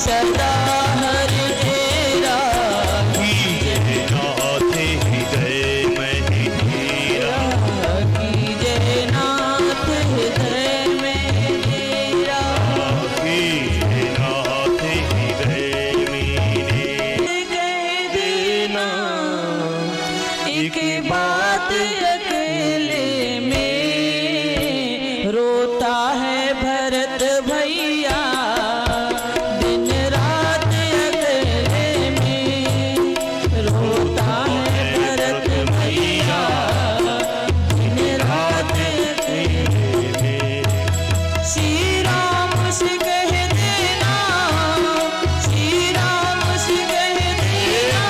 सदा हरि तेरा कीजे नाथ हृदय में तेरा कीजे नाथ हृदय में तेरा कीजे नाथ हृदय में कह देना एक बात अकेले में रोता है भरत भैया दिन रात अकेले में रोता है भरत भैया दिन रात अकेले में। श्री राम से कह देना श्री राम से कह देना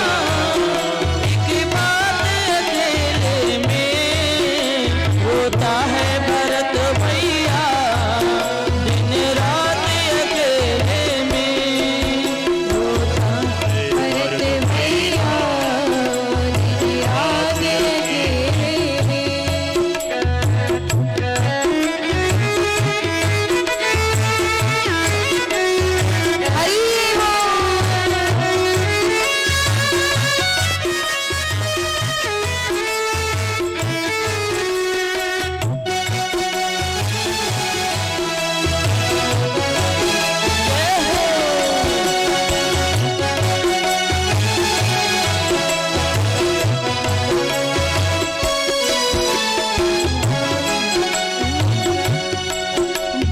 एक बात अकेले में रोता है भरत भैया दिन रात अकेले में रोता भरत भैया दिन रात अकेले में। हरि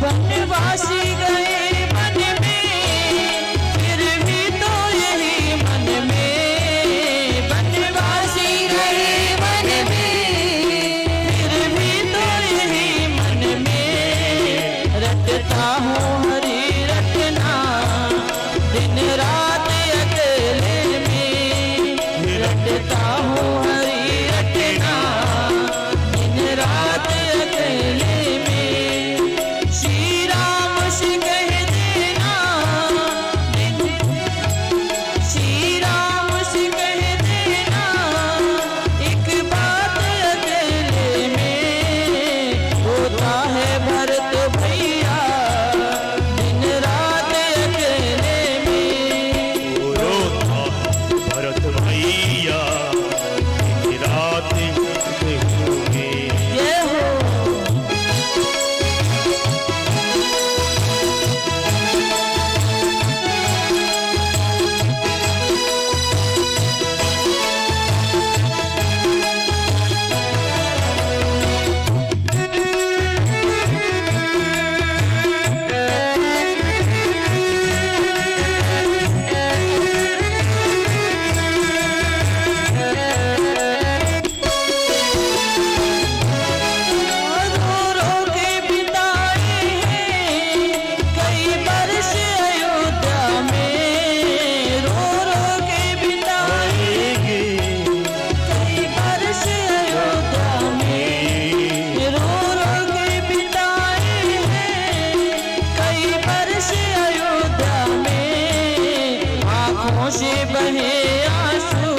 वनवासी गए मन में फिर भी तो यही मन में वनवासी गए मन में फिर भी तो यही मन में रटता हूँ हरि रटना दिन रात अकेले में रटता हूँ हरि रटना दिन रात अकेले में। श्री राम से कह देना श्री राम से कह देना एक बात अकेले में होता है भरत भैया दिन रात अकेले में रोता भरत भैया दिन रात अकेले में। ये हो रो रो के बिताए हैं कई वर्ष अयोध्या में रो रो के बिताए कई वर्ष अयोध्या में रो रो के बिताए हैं कई वर्ष अयोध्या में आँखों से बहे आंसू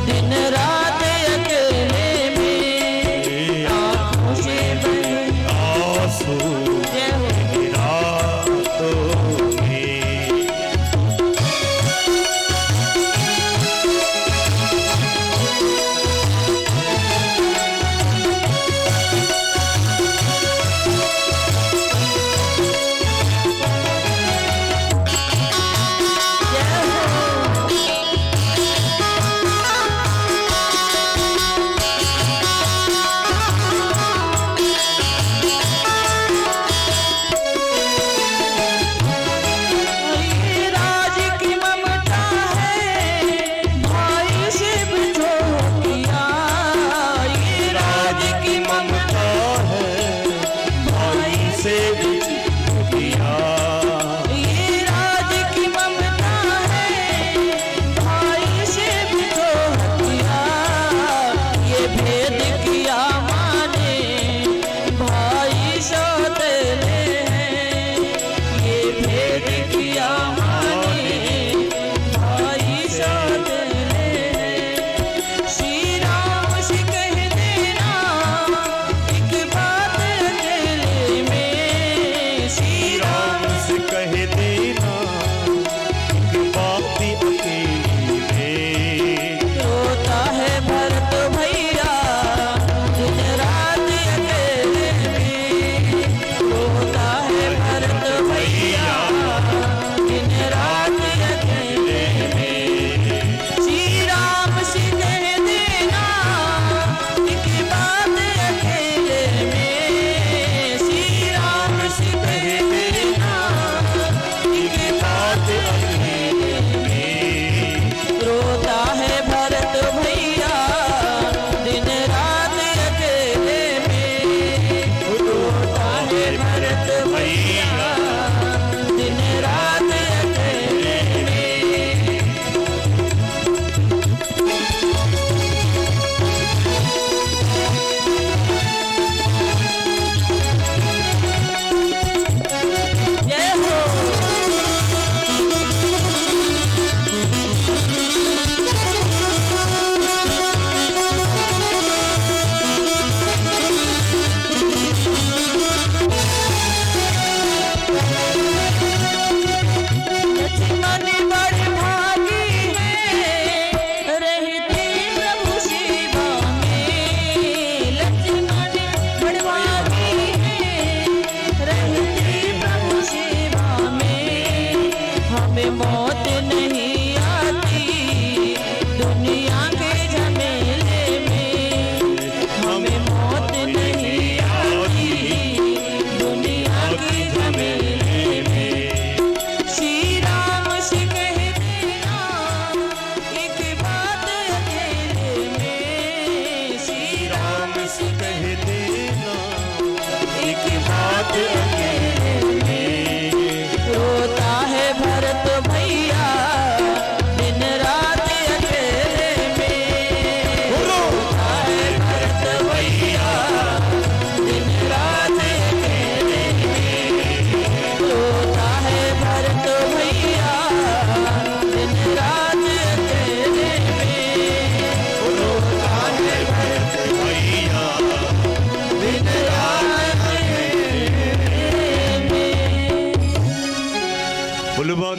दिन रात अकेले में आँखों से बहे आंसू जय हो रातों में। जय हो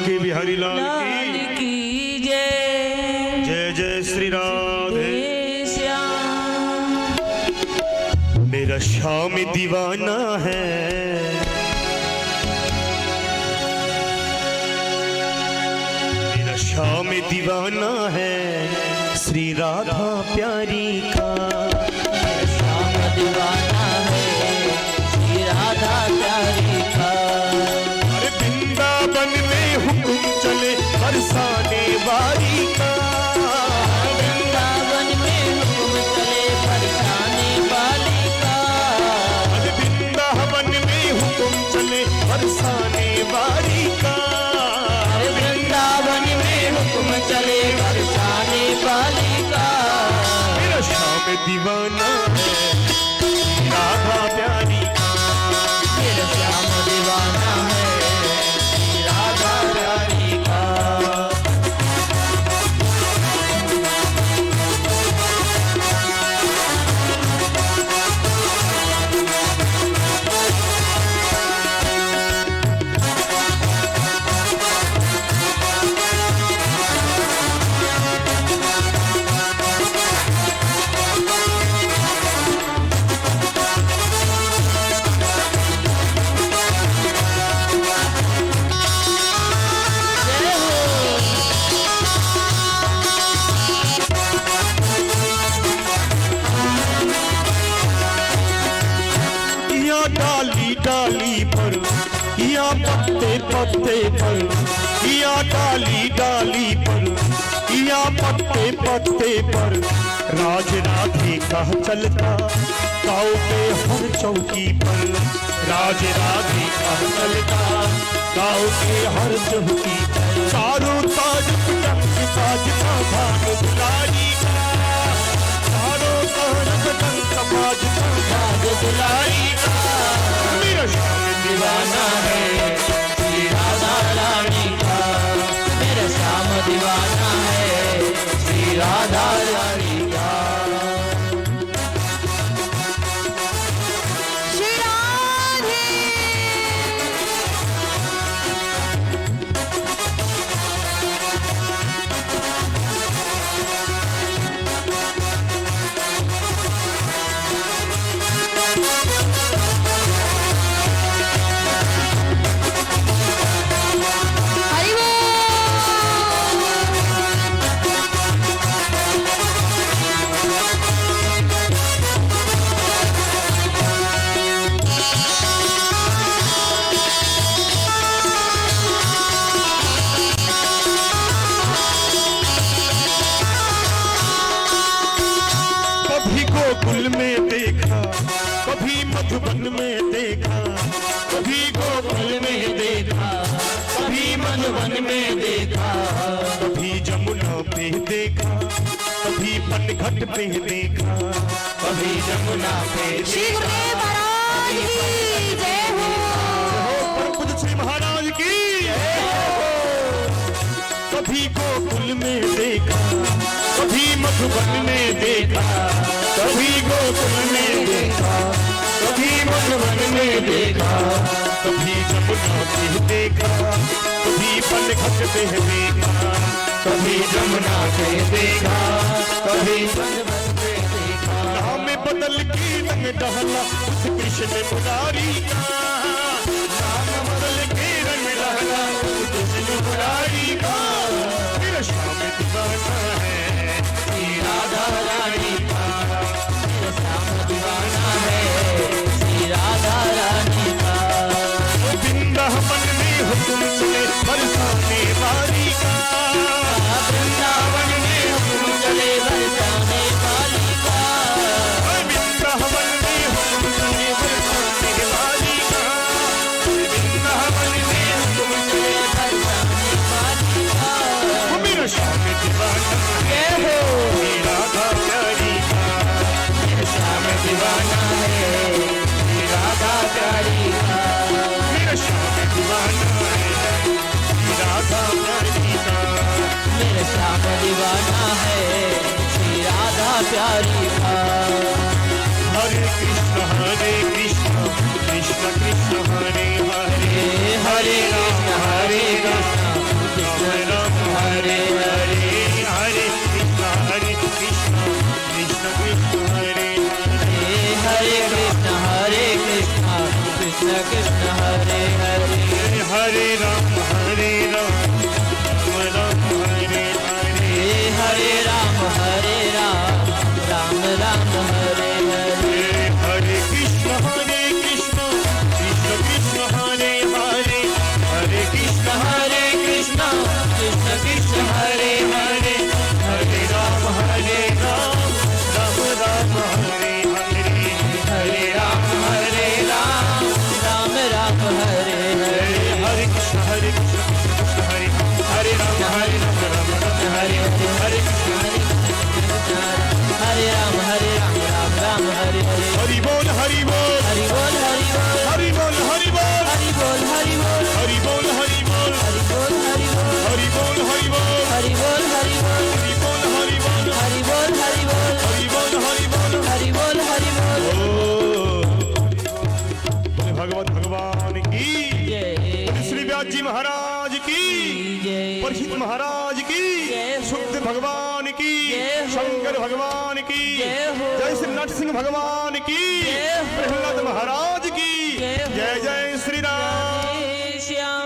बांके बिहारी लाल लाल की की जय। जय जय श्री राधे। हे श्याम मेरा श्याम दीवाना है, मेरा श्याम दीवाना है श्री राधा प्यारी का। श्याम दीवाना है श्री राधा प्यारी का। अरे वृंदावन में हुक्म चले बरसाने वाली का। वृंदावन में हुक्म चले बरसाने वाली का। अरे वृंदावन में हुक्म चले बरसाने वाली का। अरे वृंदावन में हुक्म चले बरसाने वाली का। मेरा श्याम दीवाना है राधा प्यारी का। मेरा श्याम दीवाना है श्री राधा प्यारी का। या डाली डाली पर या पत्ते पत्ते पर, या डाली डाली पर या पत्ते पत्ते पर राज राधे का चलता गाँव के हर चौकी पर। राज राधे का चलता गाँव के हर चौकी पर। चारों ताज पटंग ताज का भाग दुलारी का। चारों ताज पटंग बाज का भाग दुलारी का। मेरा श्याम दीवाना है श्री राधा रानी का। मेरा श्याम दीवाना है श्री राधा रानी का। श्री राधे हरि बोल। कभी गोकुल में देखा, कभी मधुबन में देखा। कभी गोकुल में देखा, कभी मधुबन में देखा। कभी जमुना पे देखा, कभी पनघट पे देखा। कभी जमुना पे श्री गुरुदेव महाराज की जय हो। परम पूज्य श्री महाराज की। कभी गोकुल में देखा, कभी मधुबन में देखा। कभी गोकुल में देखा, कभी मधुबन में देखा। कभी जमुना पे देखा, कभी पनघट पे देखा। कभी जमुना पे देखा। कभी मधुबन पे देखा। नाम बदल के रंग डहला उस कृष्ण मुरारी का। नाम बदल के रंग डहला उस कृष्ण मुरारी का। मेरा श्याम दीवाना है श्री राधा रानी का। मेरा श्याम दीवाना है श्री राधा रानी का। वृंदावन में हुक्म चले बरसाने वाली का। वृंदावन में हुक्म चले बरसाने वाली का। वृंदावन में हुक्म चले बरसाने वाली का। वृंदावन में हुक्म चले बरसाने वाली का। मेरा श्याम दीवाना है श्री राधा प्यारी का। मेरा श्याम दीवाना है श्री राधा प्यारी का। मेरा श्याम दीवाना है श्री राधा प्यारी का। मेरा श्याम दीवाना है श्री राधा प्यारी का। हरे कृष्ण कृष्ण कृष्ण हरे हरे, हरे कृष्ण व्यास जी महाराज की, जय। परीक्षित महाराज की, जय हो। सुखदेव भगवान की, जय हो। शंकर भगवान की, जय हो। जय श्री नरसिंह भगवान की, जय हो। प्रहलाद महाराज की, जय हो। जय जय श्री राम। जय श्याम।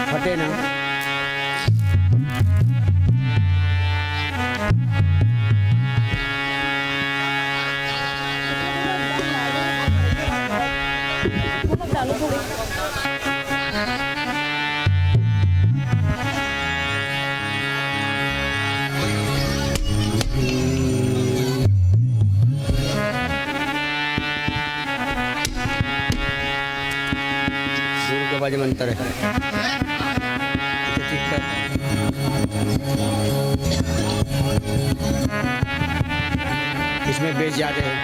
फटे ना। सूर्य के बाजे मंत्र है। ठीक है। इसमें बेच जाते हैं।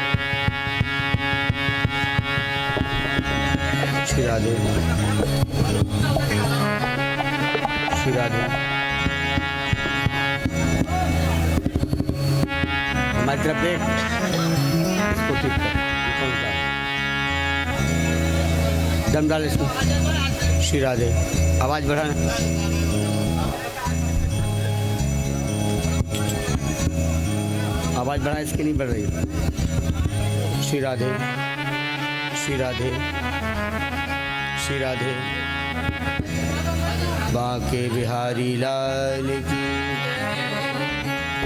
श्री राधे, श्री राधे। हमारी तरफ देख, इसको ठीक कर, दम डाल इसको। श्री राधे, आवाज बढ़ाना। आवाज बढ़ा, इसकी नहीं बढ़ रही। श्री राधे, श्री राधे, श्री राधे। बांके बिहारी लाल की।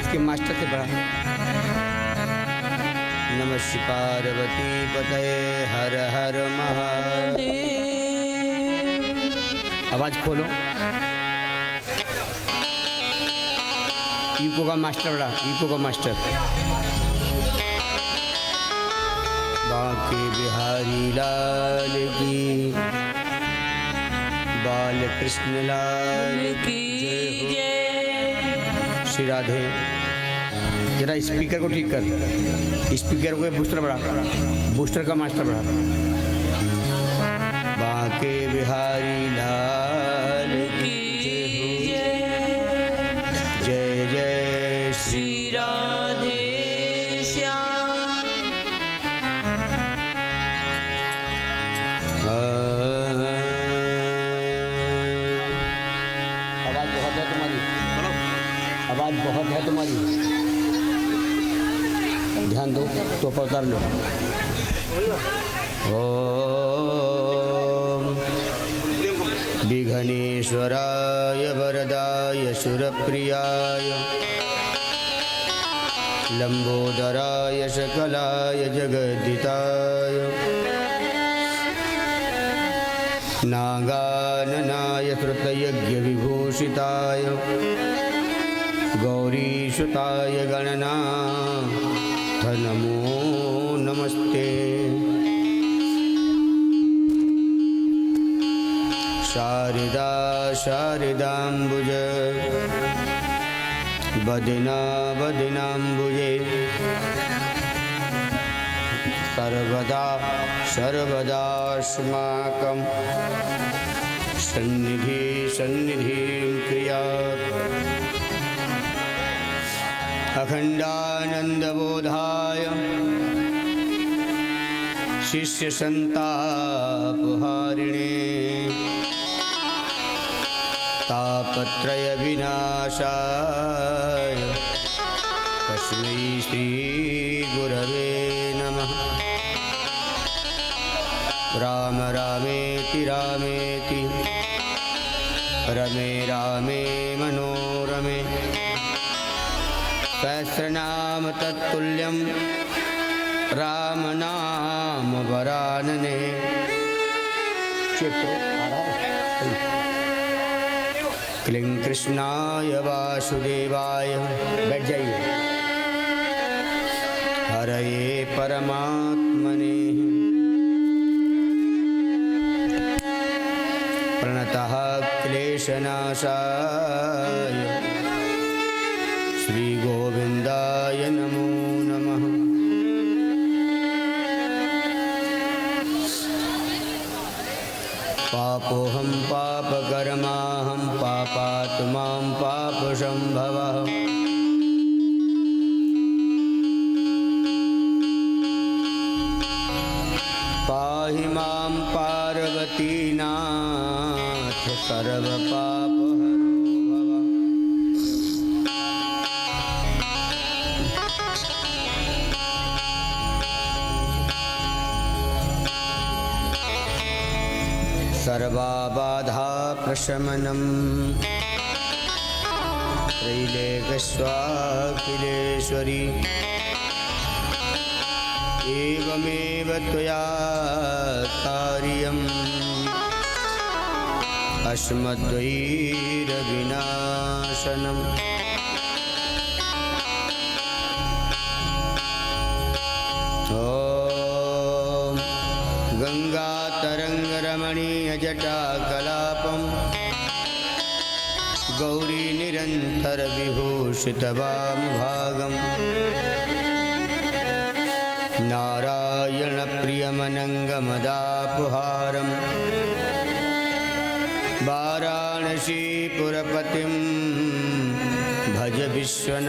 इसके मास्टर से बढ़ा। नमः शिवाय पार्वती पतये हर हर महादेव। आवाज खोलो। ईको का मास्टर बड़ा, ईको का मास्टर। बांके बिहारी लाल की, बाल कृष्ण लाल की जय। श्री राधे। जरा स्पीकर को ठीक कर, स्पीकर को बूस्टर बढ़ा, बूस्टर का मास्टर बढ़ा। बांके बिहारी लाल की जय जय श्री राधे श्याम। आवाज बहुत है तुम्हारी, आवाज बहुत है तुम्हारी। ध्यान दो तो उतार लो। ओम विघ्नेश्वराय वरदाय सुरप्रियाय लंबोदराय सकलाय जगद्दिताय नागाननाय श्रुतयज्ञविभूषिताय गौरीसुताय गणनाथ नमो नमस्ते। शारदा शारदाम्बुज बदना बदनाम्बुजे सर्वदा सर्वदास्माकं सन्निधि सन्निधिं क्रियात्। अखण्डानन्दबोधाय शिष्यसन्तापहारिणे तापत्रयविनाशाय तस्मै श्रीगुरवे नमः। राम रामेति रामेति रमे रामे मनोरमे सहस्रनाम तत्तुल्यं राम नाम वरानने। चित्र क्लीं कृष्णाय वासुदेवाय। बैठ जाइए। हरये परमात्मने प्रणतः क्लेशनाशाय श्री गोविंदाय नमो नमः। पापोऽहं पापकर्माहं पापात्मां पापसंभवः। पाहि मां पार्वतीनाथ सर्वपापहरो भव। सर्वाबाधा प्रशमनं त्रैलोक्यस्वाखिलेश्वरी। एवमेव त्वया कार्यम् अस्मद्वैरविनाशनम्। ॐ गङ्गातरङ्गरमणीयजटाकलापं गौरीनिरन्तरविभूषितवामभागम् नारायणप्रियमनङ्गमदापहारम् वाराणसीपुरपतिं भज विश्वनाथम्।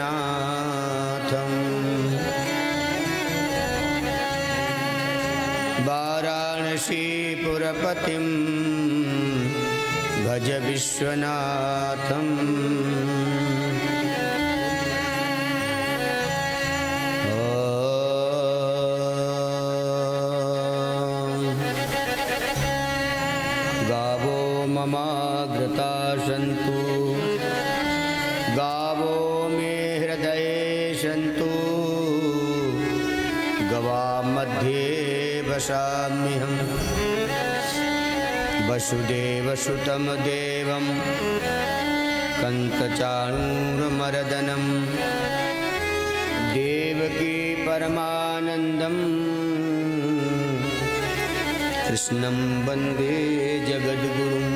वाराणसीपुरपतिं भज विश्वनाथम्। गावो ममाग्रता सन्तु गावो मे हृदये सन्तु। गवामध्ये वसाम्यहम् वसुदेवसुतं देवं कान्तचाणूरमर्दनं देवकी परमानन्दम् कृष्णं वन्दे जगद्गुरुं।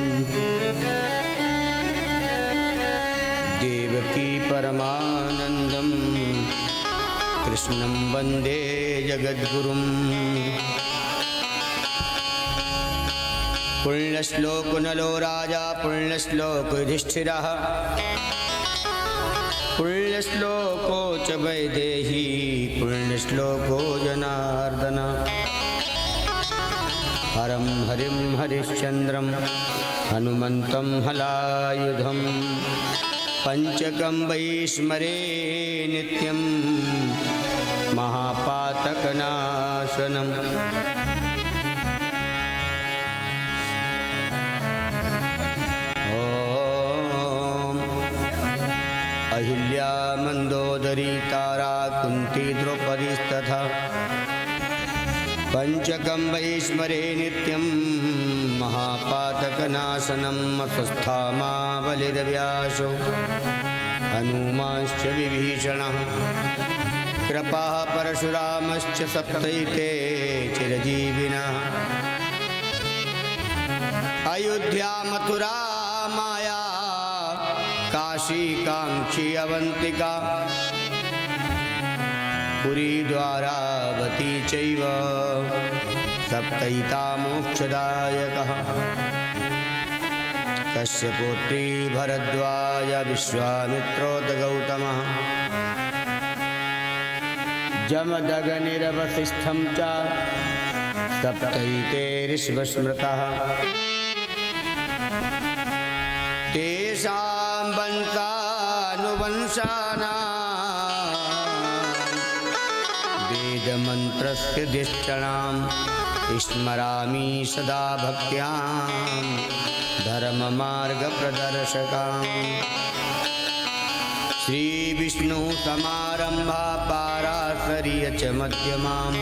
देवकी परमानन्दं कृष्णं वन्दे जगद्गुरुं। पुण्यश्लोको नलो राजा पुण्यश्लोको युधिष्ठिरः पुण्यश्लोको च वैदेही पुण्यश्लोको जनार्दन। हरं हरिं हरिश्चन्द्रं हनुमन्तं हलायुधं पञ्चकं वै स्मरे नित्यं महापातकनाशनम्। अहिल्या मंदोदरी तारा कुंती द्रौपदीस्तथा पंचकं वै स्मरे नित्यं महापातकनाशनम्। अस्वस्थामा बलिर्व्यासो हनुमांश्च विभीषणः कृपाः परशुरामश्च सप्तैते चिरजीविनः। अयोध्या मथुरा माया काशी कांक्षी अवंतिका पुरी द्वारावती चैव सप्तैता मोक्षदायकः। कस्य पुत्री भरद्वाज विश्वामित्रोत गौतमः जमदग्निरवसिष्ठं च सप्तैते ऋष्वस्मृतः। तेषां वंशानुवंशानां वेदमन्त्रस्य धिष्ठणां स्मरामि सदा भक्त्यां धर्ममार्गप्रदर्शकाम्। श्रीविष्णुसमारम्भा पाराशर्य च मध्यमाम्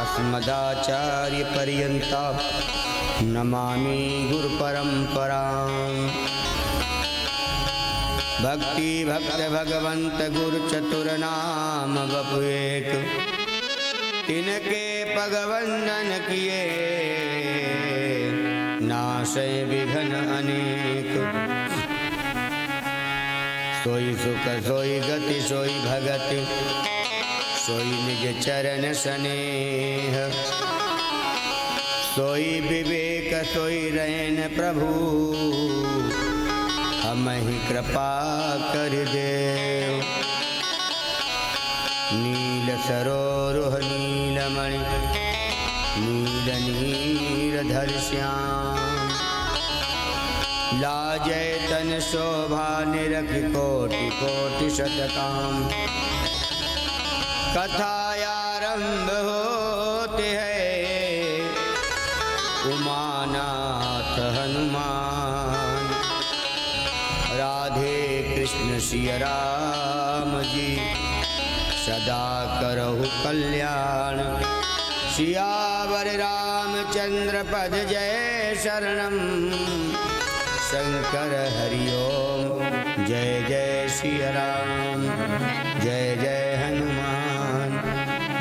अस्मदाचार्यपर्यन्तां नमामि गुरु परंपरां। भक्ति भक्त भगवंत गुरु चतुर नाम बपु एक, तिनके पग वंदन किए नाशय विघ्न अनेक। सोई सुख सोई गति सोई भगति, सोई निज चरण स्नेह। सोई विवेक सोई रैन प्रभु, हमहि कृपा कर देव। नील सरोरुह नीलमणि, नील नीरधर श्याम। लाजय तन शोभा निरख कोटि कोटि शतकाम। कथायारंभ होते है उमानाथ हनुमान। राधे कृष्ण सिया राम जी, सदा करहु कल्याण। सियावर रामचंद्र पद जय शरणम। शंकर हरि ओम जय जय सिया राम, जय जय हनुमान।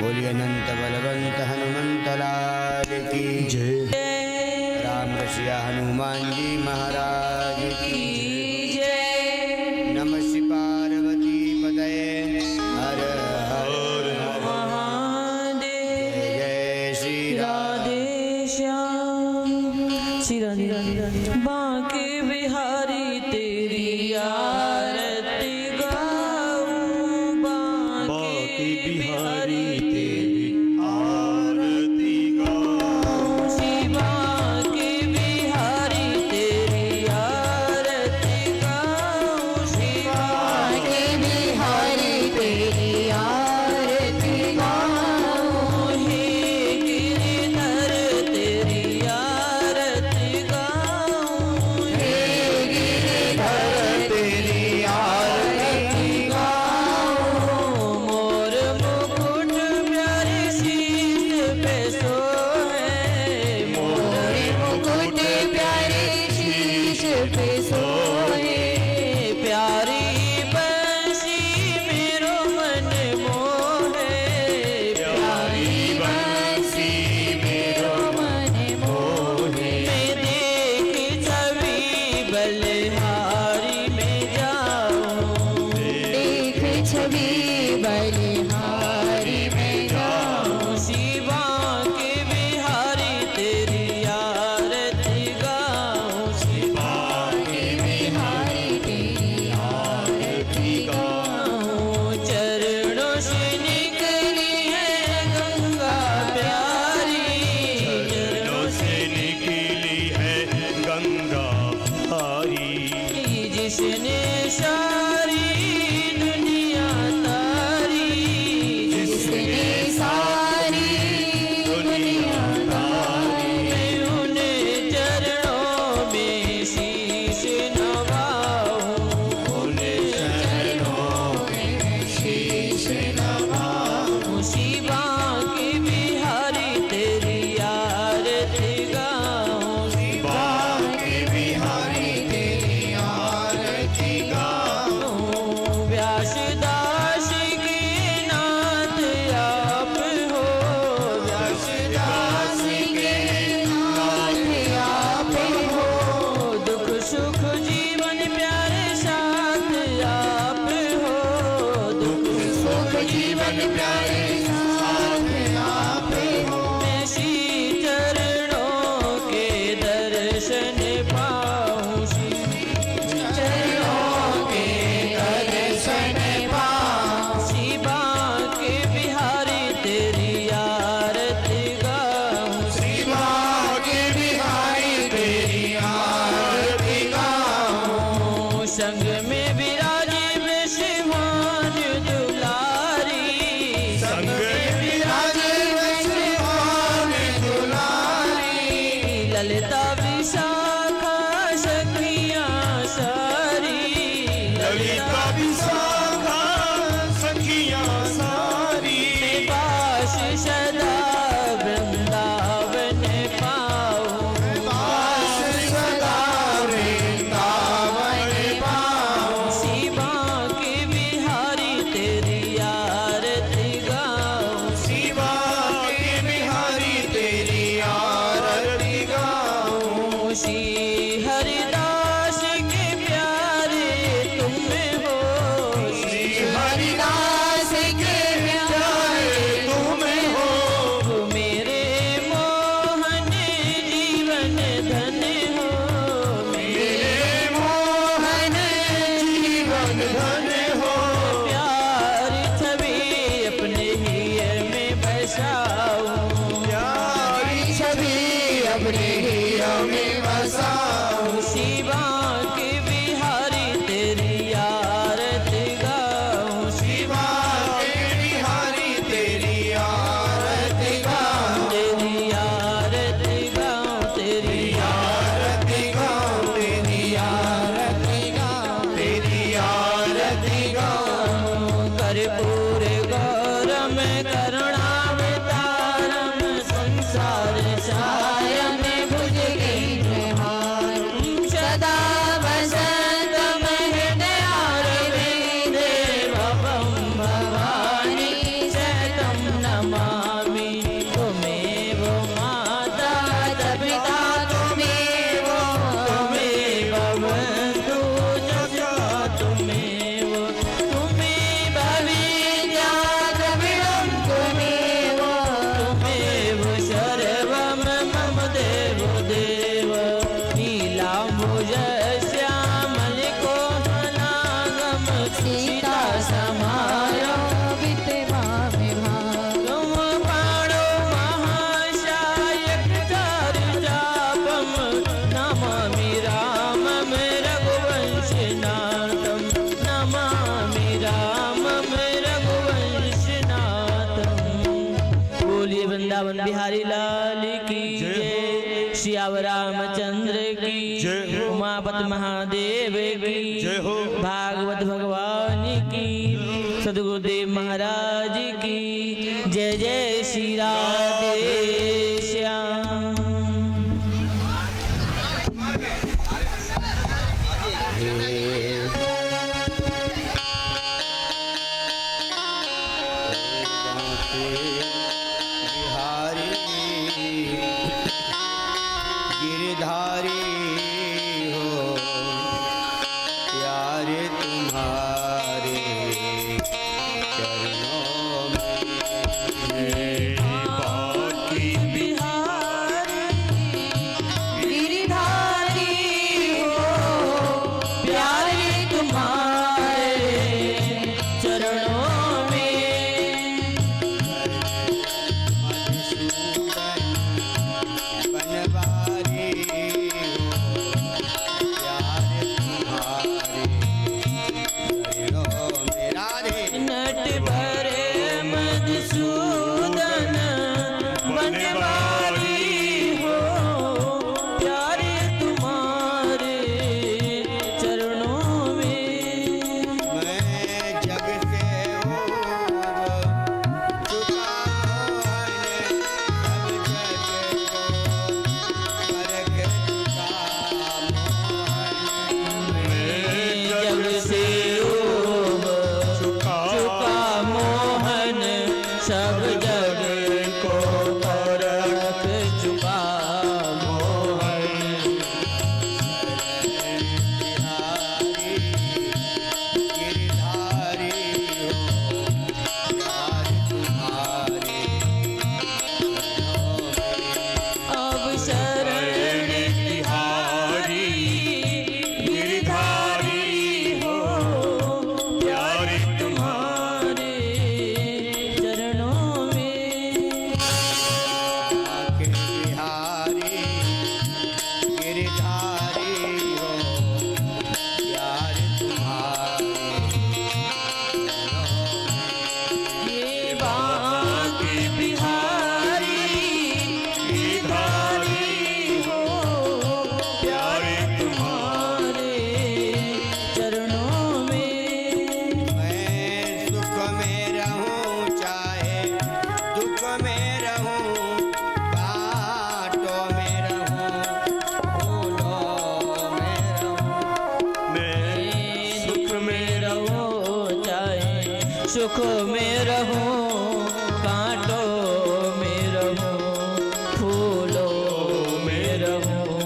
बोलिए अनंत बलवंत हनुमंत लाल की जय। राम रसिया हनुमान जी महाराज की जय। नमः शिवाय पार्वती पतये हर हर महादेव। जय श्री राधे श्याम श्री राधे। बांके बिहारी तेरी आरती गाऊं, बांके बिहारी तेरी आरती गाऊं। शिवा के बिहारी तेरी आरती गाऊं, शिवा के बिहारी तेरी आरती गाऊं। हे गिरिधर तेरी आरती गाऊं, हे गिरिधर तेरी आरती गाऊं। मोर मुकुट प्यारे शीश पे सोहे, मोरे मुकुट प्यारे शीश पे सोहे। प्यारी बंसी मेरो मन मोहे, प्यारी बंसी मेरो मन मोहे। मैं देख छवि बलिहारी में जाऊं, देख छवि बलिहारी में जाऊं। शिवा के बिहारी तेरी आरती गाऊं, शिवा के बिहारी तेरी आरती गाऊं। चरणों से निकली है गंगा प्यारी, चरणों से निकली है गंगा हारी। जिसने सारी दुनिया तारी, जिसने सारी दुनिया तारी। मैं उन्हें चरणों में शीश नवाऊं, उन्हें चरणों में शीश नवाऊं। शिवा के बिहारी तेरी आरती गाऊं, शिवा के बिहारी तेरी आरती गाऊं। व्यासदास के नाथ आप हो, दास के नाथ आप हो। दुख सुख जीवन प्यारे साथ आप हो, दुख सुख जीवन प्यारे साथ आप हो। में श्री चरणों के दर्शन पाऊं, चरणों के दर्शन पाऊं। शिवा के बिहारी तेरी आरती गाऊं, शिवा के बिहारी तेरी आरती गाऊं। संग में विराजे वृषभान दुलारी, संग में विराजे वृषभान दुलारी। ललिता विशाखा सखियां सारी, ललिता विशाखा सखियां सारी। पास सदा वृंदावन पाऊं, श्री हरिदास के प्यारे तुम हो, श्री हरिदास के प्यारे तुम हो, मेरे मोहन जीवन धन हो, मेरे मोहन जीवन धन हो, प्यार छवि अपने हिय में बसाऊं, प्यारी छवि अपने हिया में बसाऊं, शिवा के बिहारी तेरी आरती गाऊं, शिवा के बिहारी तेरी आरती गाऊं, तेरी आरती गाऊं, तेरी आरती गाऊं, तेरी आरती गाऊं, तेरी आरती गाऊं, कर्पूर गौरम करुणावतारम संसार सायं भुजगेन्द्रहारं सदा वसन्तं हृदयारविन्दे भवं भवानी शतं नमामि, त्वमेव माता च पिता त्वमेव बन्धु च त्वमेव विद्या द्रविणं त्वमेव सर्वं मम देव देव, नीलाम्बुज श्यामलिकोमलागम सीता समारोपिते मामे भागम, बाणो महाशायकचारुचापं नमामि रामं रघुवंशनाथं, नमामि रामं रघुवंशनाथं। बोलिए वृंदावन बिहारी लाल की जय, श्यावर रामचंद्र की जय हो। उमापति महादेव की जय हो। भागवत भगवान की, सदगुरुदेव महाराज की जय। जय श्री राधे श्याम। बिहारी गिरधारी हो, प्यारे तुम्हारे चरणों में बाकी गिरधारी हो, प्यारे तुम्हारे चरणों में, बनवारी हो, प्यारे तुम्हारे चरणों में। राधे नट भरे मधुसूदन बनवारी हो, प्यारे तुम्हारे चरणों में, मैं जग से हूँ चुका मोहन सब जग को परख चुका मोहन, गिरधारी हो, प्यारे तुम्हारे अब शरण तिहारी गिरधारी हो, प्यारे तुम्हारे चरणों में, के बिहारी गिरधारी हो, प्यारे तुम्हारे ये बाकी बिहारी गिरधारी हो, प्यारे तुम्हारे चरणों में, मैं सुख में रहूं चाहे दुख में रहूं, कांटों में रहूं फूलों में रहूं, मैं सुख में रहो चाहे सुख में रहूं, कांटों में रहूं, फूलों में रहूं,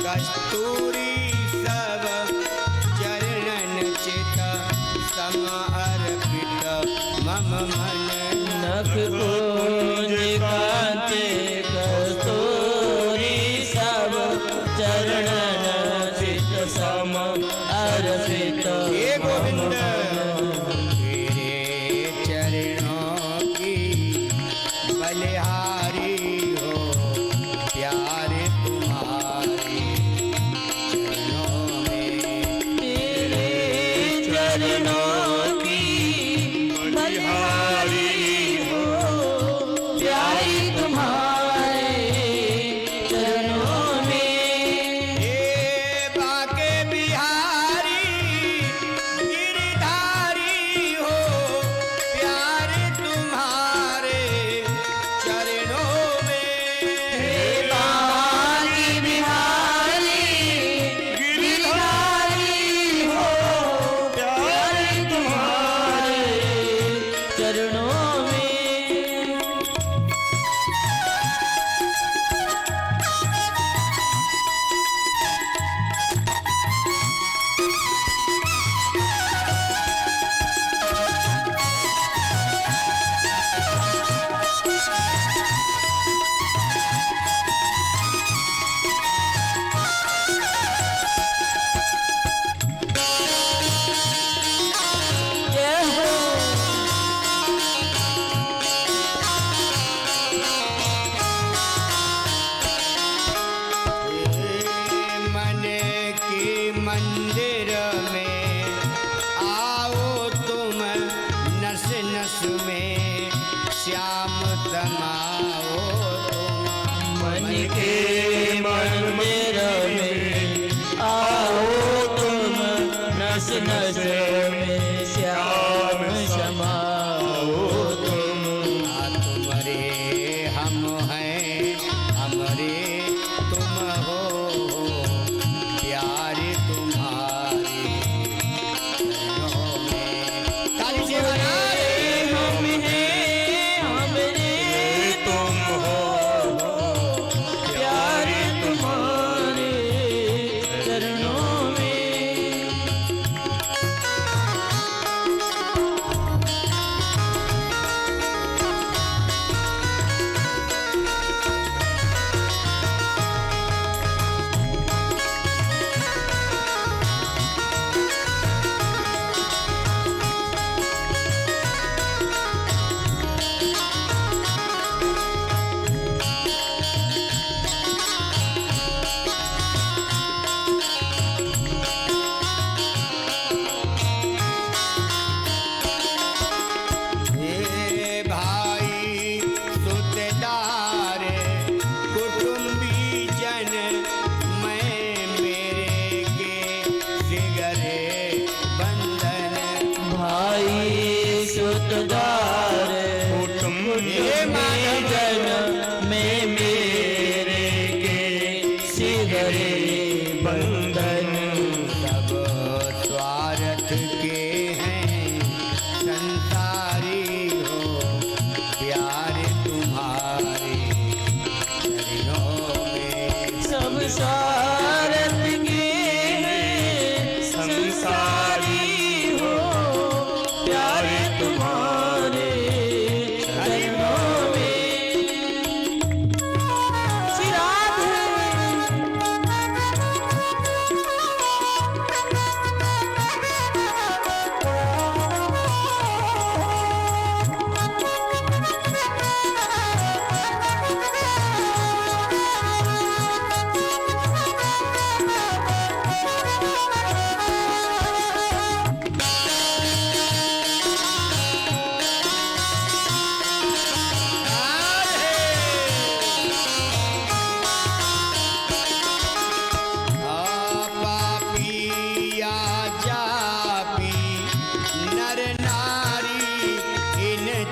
कस्तूरी सब चरणन चित सम अर्पित मम मन नख कुंज कांचे कस्तूरी सब चरणन चित सम अर्पित हे गोविंद तेरे चरणों की बलिहारी हो प्यारे तुम्हारे चरणों में तेरे चरणों की बलिहारी हो प्यारी तुम्हारे चरणों में हे बाके बिहारी गिरधारी हो प्यारे तुम्हारे चरणों में हे बाकी बिहारी गिरधारी हो प्यारे तुम्हारे चरणों में जय हो मन के मंदिर में आओ तुम नस नस में श्याम समाओ तुम मन के मंदिर में आओ तुम नस नस में श्याम समाओ तुम तुम्हारे हम हैं हमरे तुम हो प्यारे तुम्हारे चरणों में ताली से बना रे हम हैं हमरे तुम हो प्यारे तुम्हारे चरणों में हे भाई सुतदार कुटुंबी जन मैं मेरे के सिगरे बंधन भाई सुतदार हे मानव जन में मेरे के सिगरे बंधन सब स्वार्थ के हैं संसारी हो प्यारे तुम्हारे चरणों में सब स्वार्थ के हैं संसारी हो प्यारे तुम्हारे चरणों में श्री राधे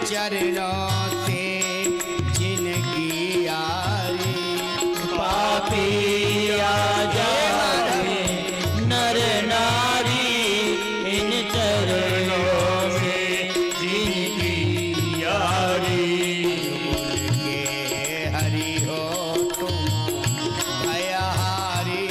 चरणों से जिनकी यारी पापी आ जाए नर नारी इन चरणों से जिनकी यारी के हरि हो तुम भयहारी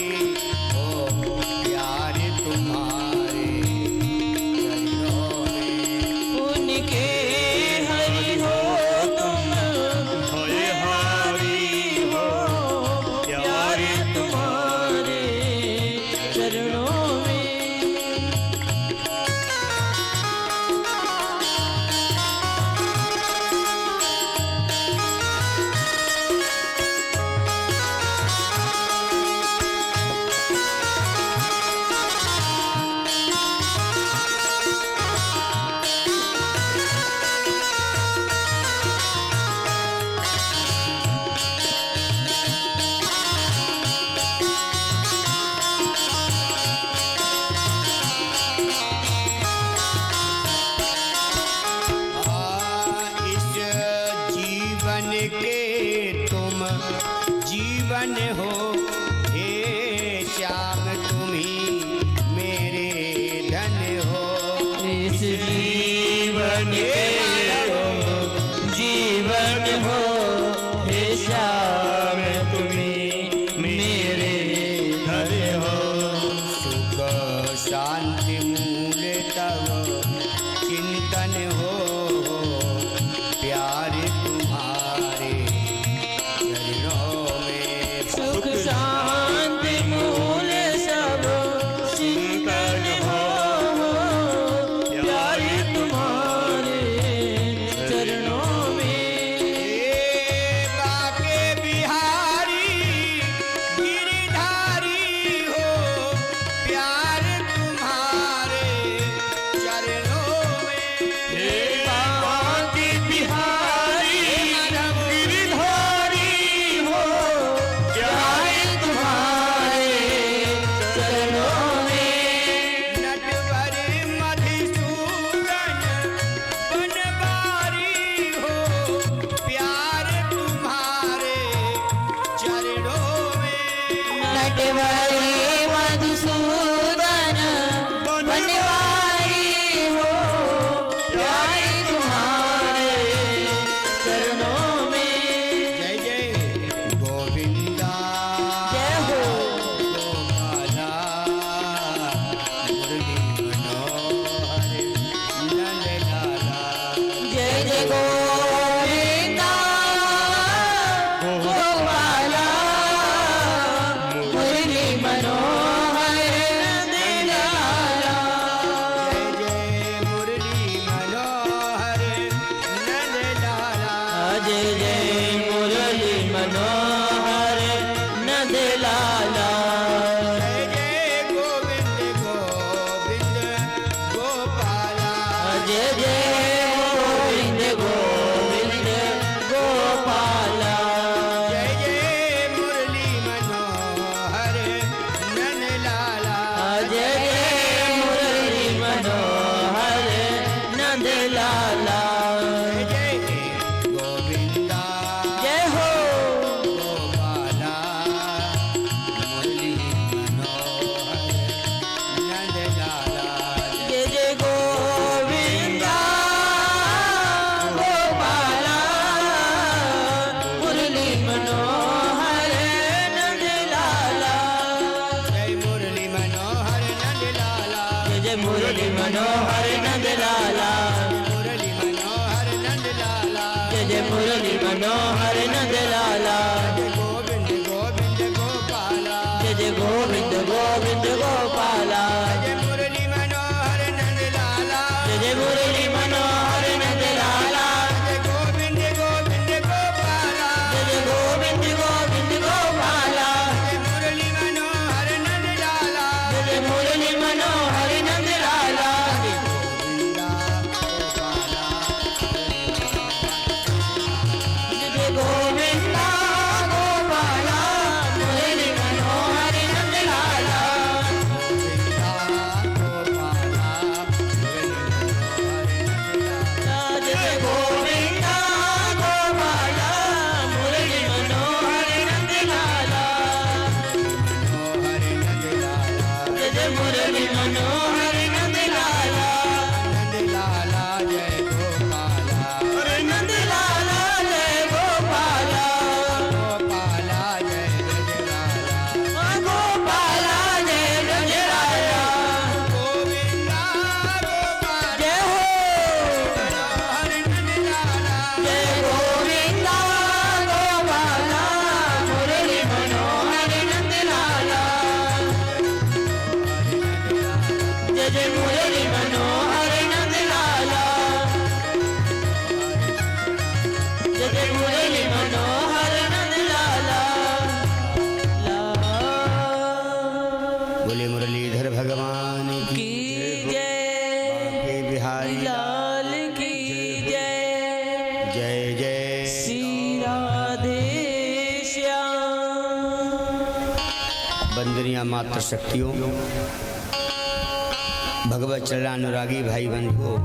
बन के तुम जीवन हो, हे श्याम तुम्हें मेरे घर हो। सुख शांति मूल तब चिंतन हो, प्यार तुम्हारे चरणों में। सुख शांति मूल सब चिंतन हो, प्यार तुम्हारे चरणों में। बाके बिहारी गिरधारी हो, प्यार तुम्हारे चरणों में। बाके बिहारी गिरधारी हो, प्यार तुम्हारे चरणों में। नटवर मधुसूदन बनवारी हो, प्यार तुम्हारे चरणों में। नटवरे मधुसूदन बनवारी हो, प्यार तुम्हारे चरणों में। जय जय गोविंदा, जय हो गोपाला, मुरली मनोहर नंदलाला। जय जय गोविंदा गोपाला, मुरली मनोहर नंदलाला। जय जय मुरली मनोहर नंदलाला। जय जय मुरली मनोहर नंदलाला। जय जय गोविंद गोविंद गोपाला। जय जय गोविंद गोविंद गोपाला। जय जय मुरली मनोहर नंदलाला। जय जय मुरली मनोहर नंदलाला। जय जय गोविंदा, जय हो गोपाला, मुरली मनोहर नंदलाला। जय जय गोविंदा गोपाला, मुरली मनोहर नंदलाला। जय मुरली मनोहर नंदलाला। जय जय मुरली मनोहर नंदलाला। मुरली मनोहर नंदलाला। जय जय मुरली मनोहर नंदलाला। जय गोविंद गोविंद गोपाला। जय जय गोविंद गोविंद गोपाला। जय मुरली मनोहर नंदलाला। जय जय मुरली मनोहर नंदलाला। जय गोविंद गोविंद गोपाला। जय जय गोविंद गोविंद गोपाला। जय मुरली मनोहर नंदलाला। जय जय मुरली मनोहर नंदलाला। गोविंदा गोपाला। जय जय गोविंदा गोपाला, मुरली मनोहर नंदलाला। वंदनीय मात्र शक्तियों, भगवत चरणानुरागी भाई बंधुओं,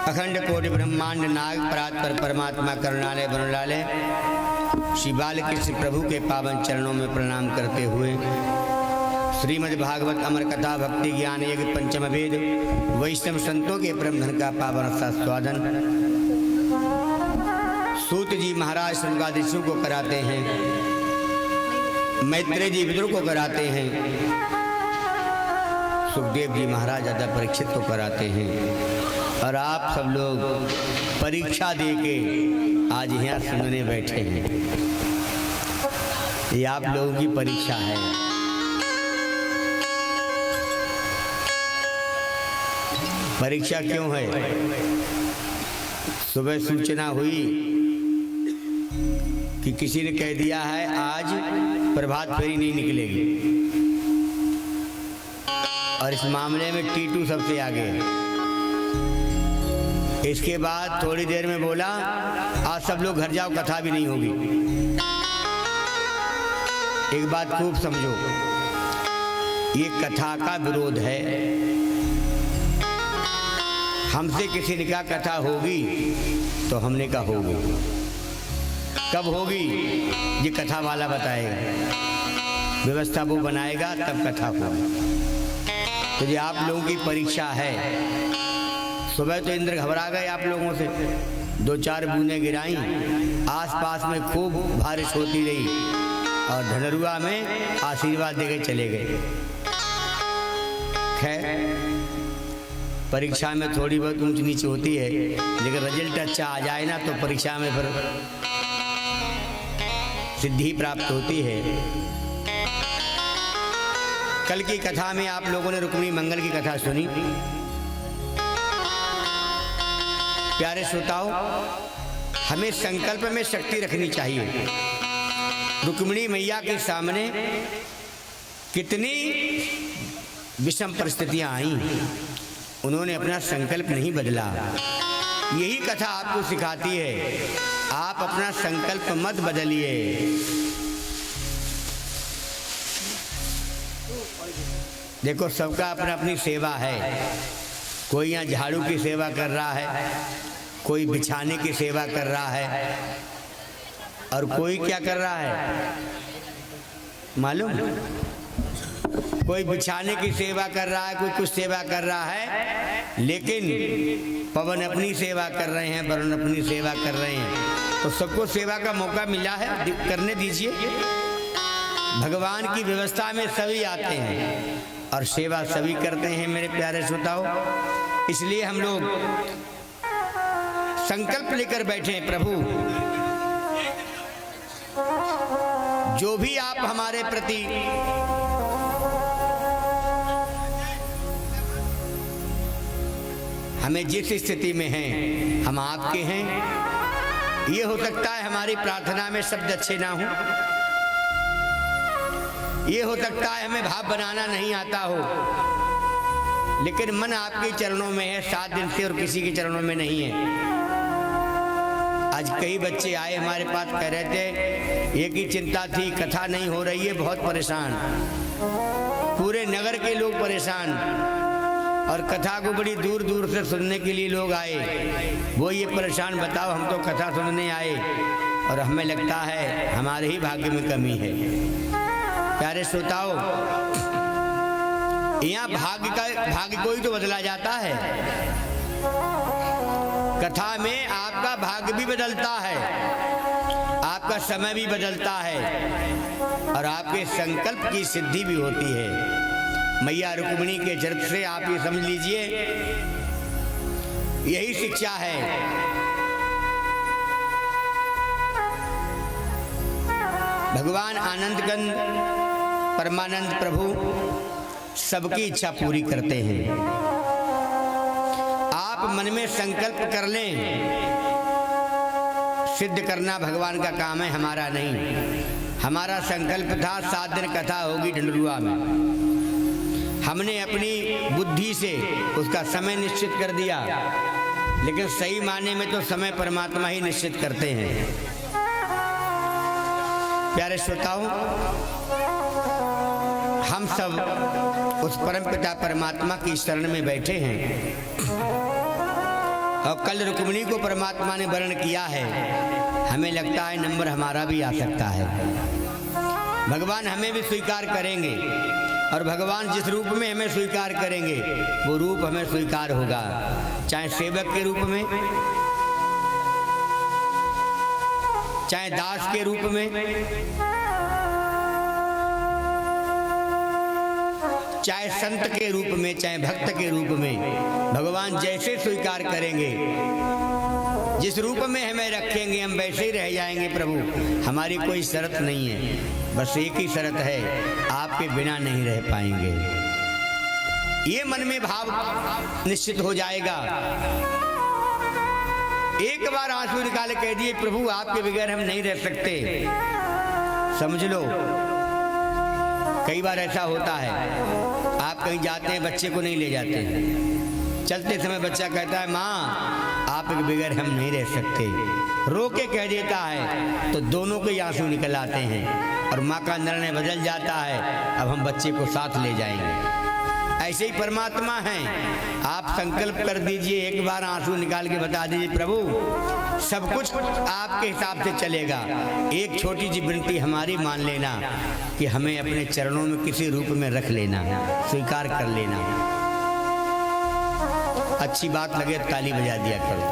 अखंड कोटि ब्रह्मांड नाग परात्पर परमात्मा करुणालय वरुणालय श्री बालकृष्ण प्रभु के पावन चरणों में प्रणाम करते हुए श्रीमद् भागवत अमर कथा भक्ति ज्ञान यज्ञ पंचम वेद वैष्णव संतों के परम धन का पावन स्वादन सूत जी महाराज शृंगादिशु को कराते हैं, मैत्रेय जी विदुर को कराते हैं, सुखदेव जी महाराज दादा परीक्षित को कराते हैं, और आप सब लोग परीक्षा दे के आज यहाँ सुनने बैठे हैं। ये आप लोगों की परीक्षा है। परीक्षा क्यों है? सुबह सूचना हुई कि किसी ने कह दिया है आज प्रभात फेरी नहीं निकलेगी, और इस मामले में टीटू सबसे आगे है। इसके बाद थोड़ी देर में बोला आज सब लोग घर जाओ, कथा भी नहीं होगी। एक बात खूब समझो, ये कथा का विरोध है। हमसे किसी ने कहा कथा होगी, तो हमने कहा होगी। कब होगी ये कथा वाला बताएगा, व्यवस्था वो बनाएगा तब कथा होगी। तो ये आप लोगों की परीक्षा है। सुबह तो इंद्र घबरा गए आप लोगों से, 2-4 बूंदें गिराई, आसपास में खूब बारिश होती रही, और धनरुआ में आशीर्वाद देके चले गए। खैर परीक्षा में थोड़ी बहुत ऊंच नीच होती है, लेकिन रिजल्ट अच्छा आ जाए ना तो परीक्षा में फिर सिद्धि प्राप्त होती है। कल की कथा में आप लोगों ने रुक्मिणी मंगल की कथा सुनी। प्यारे श्रोताओं, हमें संकल्प में शक्ति रखनी चाहिए। रुक्मिणी मैया के सामने कितनी विषम परिस्थितियां आई, उन्होंने अपना संकल्प नहीं बदला। यही कथा आपको सिखाती है, आप अपना संकल्प मत बदलिए। देखो सबका अपना अपनी सेवा है। कोई यहाँ झाड़ू की सेवा कर रहा है, कोई बिछाने की सेवा कर रहा है, और कोई क्या कर रहा है मालूम? कोई बिछाने की सेवा कर रहा है, कोई कुछ सेवा कर रहा है, लेकिन पवन अपनी सेवा कर रहे हैं, वरुण अपनी सेवा कर रहे हैं। तो सबको सेवा का मौका मिला है, करने दीजिए। भगवान की व्यवस्था में सभी आते हैं और सेवा सभी करते हैं मेरे प्यारे श्रोताओं। इसलिए हम लोग संकल्प लेकर बैठे, प्रभु जो भी आप हमारे प्रति हमें जिस स्थिति में हैं, हम आपके हैं। ये हो सकता है हमारी प्रार्थना में शब्द अच्छे ना हो, ये हो सकता है हमें भाव बनाना नहीं आता हो, लेकिन मन आपके चरणों में है 7 दिन से, और किसी के चरणों में नहीं है। आज कई बच्चे आए हमारे पास, कह रहे थे एक ही चिंता थी, कथा नहीं हो रही है, बहुत परेशान। पूरे नगर के लोग परेशान, और कथा को बड़ी दूर दूर से सुनने के लिए लोग आए। वो ये परेशान, बताओ हम तो कथा सुनने आए और हमें लगता है हमारे ही भाग्य में कमी है। प्यारे श्रोताओ, यहाँ भाग्य कोई तो बदला जाता है। कथा में आपका भाग्य भी बदलता है, आपका समय भी बदलता है, और आपके संकल्प की सिद्धि भी होती है। मैया रुक्मिणी के चरित्र से आप ये समझ लीजिए, यही शिक्षा है। भगवान आनंदगंज परमानंद प्रभु सबकी इच्छा पूरी करते हैं। आप मन में संकल्प कर लें, सिद्ध करना भगवान का काम है, हमारा नहीं। हमारा संकल्प था 7 दिन कथा होगी ढंढरुआ में, हमने अपनी बुद्धि से उसका समय निश्चित कर दिया, लेकिन सही मायने में तो समय परमात्मा ही निश्चित करते हैं। प्यारे श्रोताओं, हम सब उस परमपिता परमात्मा की शरण में बैठे हैं, और कल रुक्मिणी को परमात्मा ने वर्ण किया है। हमें लगता है नंबर हमारा भी आ सकता है, भगवान हमें भी स्वीकार करेंगे। और भगवान जिस रूप में हमें स्वीकार करेंगे वो रूप हमें स्वीकार होगा, चाहे सेवक के रूप में, चाहे दास के रूप में, चाहे संत के रूप में, चाहे भक्त के रूप में। भगवान जैसे स्वीकार करेंगे, जिस रूप में हमें रखेंगे हम वैसे ही रह जाएंगे प्रभु। हमारी कोई शर्त नहीं है, बस एक ही शर्त है, आपके बिना नहीं रह पाएंगे। ये मन में भाव निश्चित हो जाएगा। एक बार आंसू निकाले कह दिए प्रभु आपके बगैर हम नहीं रह सकते, समझ लो। कई बार ऐसा होता है, आप कहीं जाते हैं बच्चे को नहीं ले जाते, चलते समय बच्चा कहता है माँ आपके बगैर हम नहीं रह सकते, रो के कह देता है तो दोनों के आंसू निकल आते हैं और माँ का निर्णय बदल जाता है, अब हम बच्चे को साथ ले जाएंगे। ऐसे ही परमात्मा हैं। आप संकल्प कर दीजिए, एक बार आंसू निकाल के बता दीजिए प्रभु सब कुछ आपके हिसाब से चलेगा, एक छोटी सी विनती हमारी मान लेना कि हमें अपने चरणों में किसी रूप में रख लेना, स्वीकार कर लेना। अच्छी बात लगे ताली बजा दिया करो,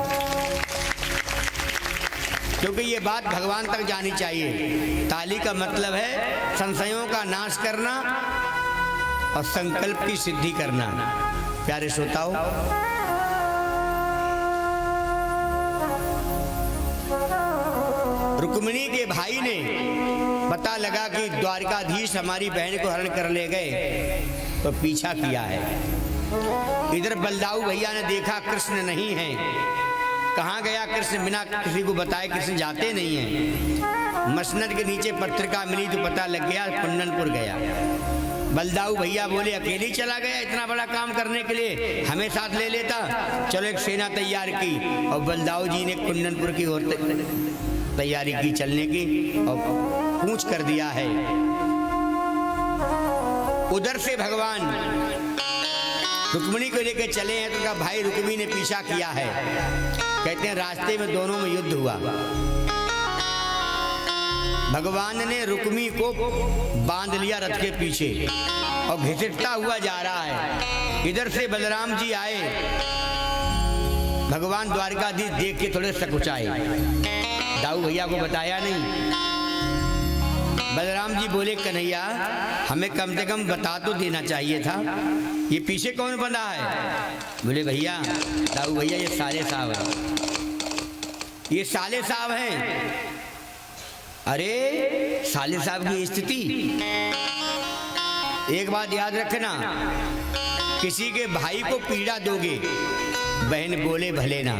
क्योंकि ये बात भगवान तक जानी चाहिए। ताली का मतलब है संशयों का नाश करना और संकल्प की सिद्धि करना। प्यारे श्रोताओं, रुक्मिणी के भाई ने पता लगा कि द्वारकाधीश हमारी बहन को हरण कर ले गए, तो पीछा किया है। इधर बलदाऊ भैया ने देखा कृष्ण नहीं है, कहाँ गया कृष्ण, बिना किसी को बताए कृष्ण जाते नहीं हैं। मसनद के नीचे पत्रिका मिली तो पता लग गया कुंदनपुर गया। बलदाऊ भैया बोले अकेले चला गया इतना बड़ा काम करने के लिए, हमें साथ ले लेता। चलो एक सेना तैयार की और बलदाऊ जी ने कुंदनपुर की ओर तैयारी की चलने की और कूच कर दिया है। उधर से भगवान रुक्मिणी को लेकर चले हैं तो कहा भाई रुक्मिणी ने पीछा किया है। कहते हैं रास्ते में दोनों में युद्ध हुआ। भगवान ने रुक्मिणी को बांध लिया रथ के पीछे और घिसटता हुआ जा रहा है। इधर से बलराम जी आए, भगवान द्वारकाधीश देख के थोड़े सकुचाए, दाऊ भैया को बताया नहीं। बलराम जी बोले कन्हैया हमें कम से कम बता तो देना चाहिए था, ये पीछे कौन बंधा है? बोले भैया दाऊ भैया ये साले साहब हैं, ये साले साहब हैं। अरे साले साहब की स्थिति एक बात याद रखना, किसी के भाई को पीड़ा दोगे, बहन बोले भले ना,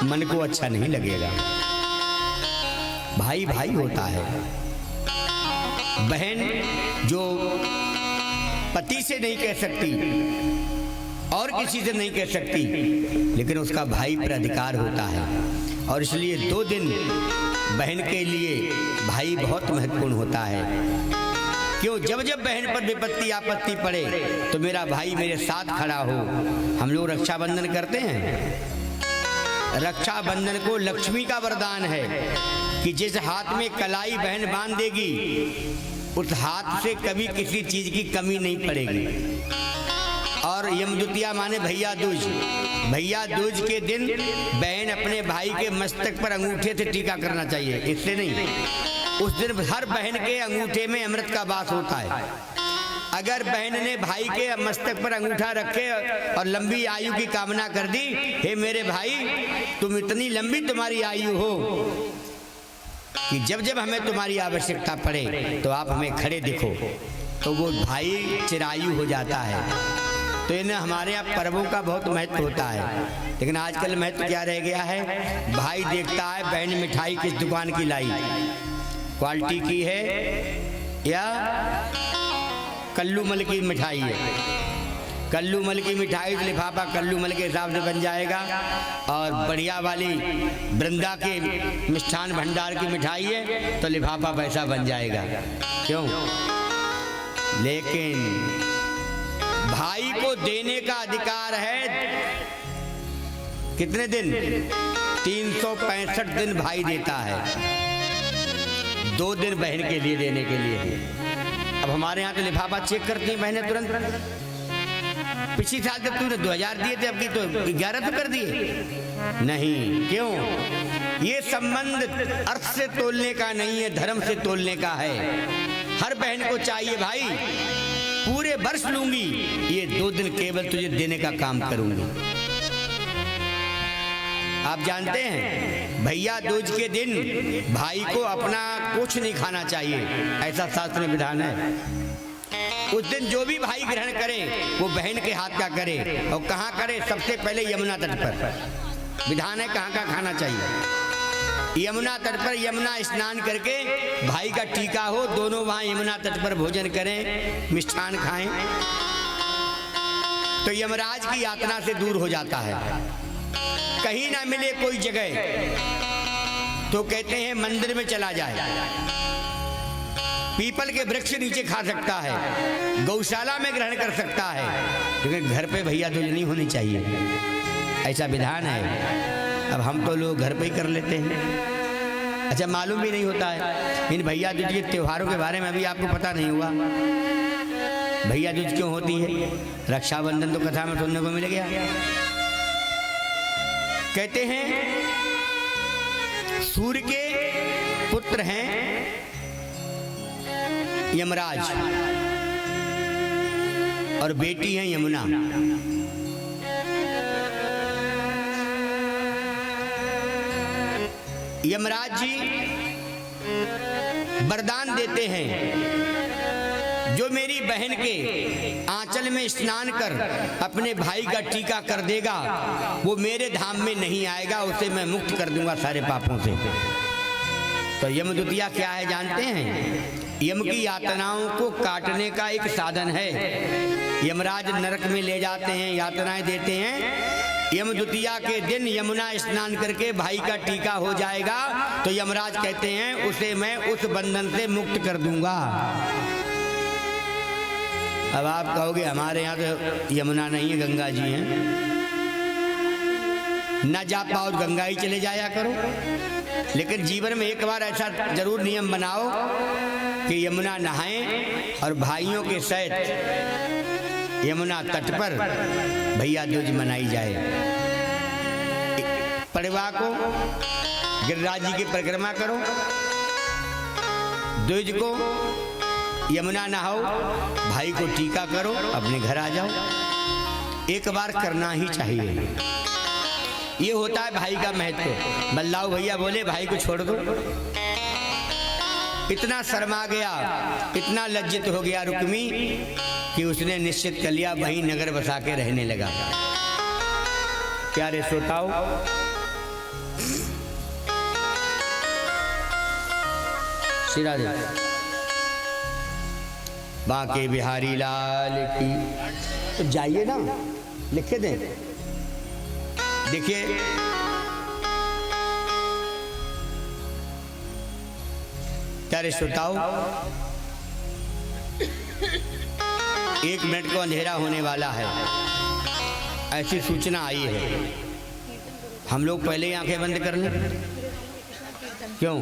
मन को अच्छा नहीं लगेगा। भाई भाई होता है। बहन जो पति से नहीं कह सकती और किसी से नहीं कह सकती, लेकिन उसका भाई पर अधिकार होता है। और इसलिए 2 दिन बहन के लिए भाई बहुत महत्वपूर्ण होता है। क्यों? जब जब बहन पर विपत्ति आपत्ति पड़े तो मेरा भाई मेरे साथ खड़ा हो। हम लोग रक्षाबंधन करते हैं। रक्षाबंधन को लक्ष्मी का वरदान है कि जिस हाथ में कलाई बहन बांध देगी उस हाथ से कभी किसी चीज की कमी नहीं पड़ेगी। और यमद्वितीया माने भैया दूज, भैया दूज के दिन बहन अपने भाई के मस्तक पर अंगूठे से टीका करना चाहिए, इससे नहीं। उस दिन हर बहन के अंगूठे में अमृत का वास होता है। अगर बहन ने भाई के मस्तक पर अंगूठा रखे और लंबी आयु की कामना कर दी, हे मेरे भाई तुम इतनी लंबी तुम्हारी आयु हो कि जब जब हमें तुम्हारी आवश्यकता पड़े तो आप हमें खड़े दिखो, तो वो भाई चिरायु हो जाता है। तो इन्हें हमारे यहाँ पर्वों का बहुत महत्व होता है। लेकिन आजकल महत्व क्या रह गया है? भाई देखता है बहन मिठाई किस दुकान की लाई, क्वालिटी की है या कल्लू मल की मिठाई है। कल्लू मल की मिठाई लिफाफा कल्लू मल के हिसाब से बन जाएगा, और बढ़िया वाली वृंदा के मिष्ठान भंडार की मिठाई है तो लिफाफा वैसा बन जाएगा। क्यों? लेकिन भाई को देने का अधिकार है कितने दिन? 365 दिन भाई देता है, 2 दिन बहन के लिए देने के लिए है। अब हमारे यहाँ तो लिफाफा चेक करती हैं बहनें तुरंत। पिछली साल जब तूने 2000 दिए थे, अब की तो 11 तो कर दिए। नहीं, क्यों? ये संबंध अर्थ से तोलने का नहीं है, धर्म से तोलने का है। हर बहन को चाहिए भाई, पूरे वर्ष लूंगी, ये 2 दिन केवल तुझे देने का काम करूंगी। आप जानते हैं भैया दूज के दिन भाई को अपना कुछ नहीं खाना चाहिए, ऐसा शास्त्र में विधान है। उस दिन जो भी भाई ग्रहण करे वो बहन के हाथ का करे, और कहाँ करे? सबसे पहले यमुना तट पर। विधान है कहाँ का खाना चाहिए। यमुना तट पर यमुना स्नान करके भाई का टीका हो, दोनों वहां यमुना तट पर भोजन करें, मिष्ठान खाएं, तो यमराज की यातना से दूर हो जाता है। कहीं ना मिले कोई जगह तो कहते हैं मंदिर में चला जाए, पीपल के वृक्ष नीचे खा सकता है, गौशाला में ग्रहण कर सकता है, लेकिन घर पे भैया दूज नहीं होनी चाहिए, ऐसा विधान है। अब हम तो लोग घर पे ही कर लेते हैं। अच्छा, मालूम भी नहीं होता है इन भैया दूज के त्योहारों के बारे में, अभी आपको पता नहीं हुआ भैया दूज क्यों होती है। रक्षाबंधन तो कथा में सुनने को मिल गया। कहते हैं सूर्य के पुत्र हैं यमराज और बेटी है यमुना। यमराज जी वरदान देते हैं, जो मेरी बहन के आंचल में स्नान कर अपने भाई का टीका कर देगा वो मेरे धाम में नहीं आएगा, उसे मैं मुक्त कर दूंगा सारे पापों से। तो यमदूतिया क्या है जानते हैं? यम की यातनाओं को काटने का एक साधन है। यमराज नरक में ले जाते हैं, यातनाएं देते हैं। यमदूतिया के दिन यमुना स्नान करके भाई का टीका हो जाएगा तो यमराज कहते हैं उसे मैं उस बंधन से मुक्त कर दूंगा। अब आप कहोगे हमारे यहाँ तो यमुना नहीं है, गंगा जी हैं, ना जा पाओ गंगा ही चले जाया करो। लेकिन जीवन में एक बार ऐसा जरूर नियम बनाओ कि यमुना नहाएं और भाइयों के सहित यमुना तट पर भैया दूज मनाई जाए। परिवार को गिरिराज जी की परिक्रमा करो, दूज को यमुना नहाओ, भाई को टीका करो, अपने घर आ जाओ। एक बार करना ही चाहिए। ये होता है भाई का महत्व। बल्लाऊ भैया बोले भाई को छोड़ दो। इतना शर्मा गया, इतना लज्जित हो गया रुक्मी कि उसने निश्चित कर लिया वहीं नगर बसा के रहने लगा। प्यारे श्रोताओ, श्री राधे बांके बिहारी लाल की। तो जाइए ना, लिखे दें। देखिए प्यारे श्रोताओ, 1 मिनट को अंधेरा होने वाला है, ऐसी सूचना आई है। हम लोग पहले ही आंखें बंद कर लें। क्यों?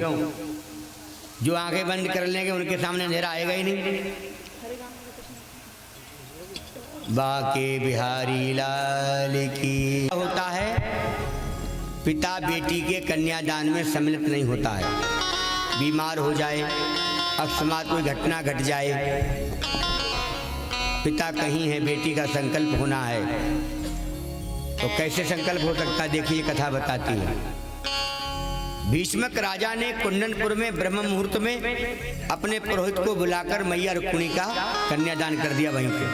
जो आंखें बंद कर लेंगे उनके सामने अंधेरा आएगा ही नहीं। बांके बिहारी लाल की। होता है पिता बेटी के कन्यादान में सम्मिलित नहीं होता है। बीमार हो जाए, अकस्मात कोई घटना घट जाए, पिता कहीं है, बेटी का संकल्प होना है, तो कैसे संकल्प हो सकता है? देखिए कथा बताती है। भीष्मक राजा ने कुंदनपुर में ब्रह्म मुहूर्त में अपने पुरोहित को बुलाकर मैया रुक्मिणी का कन्यादान कर दिया वहीं पे,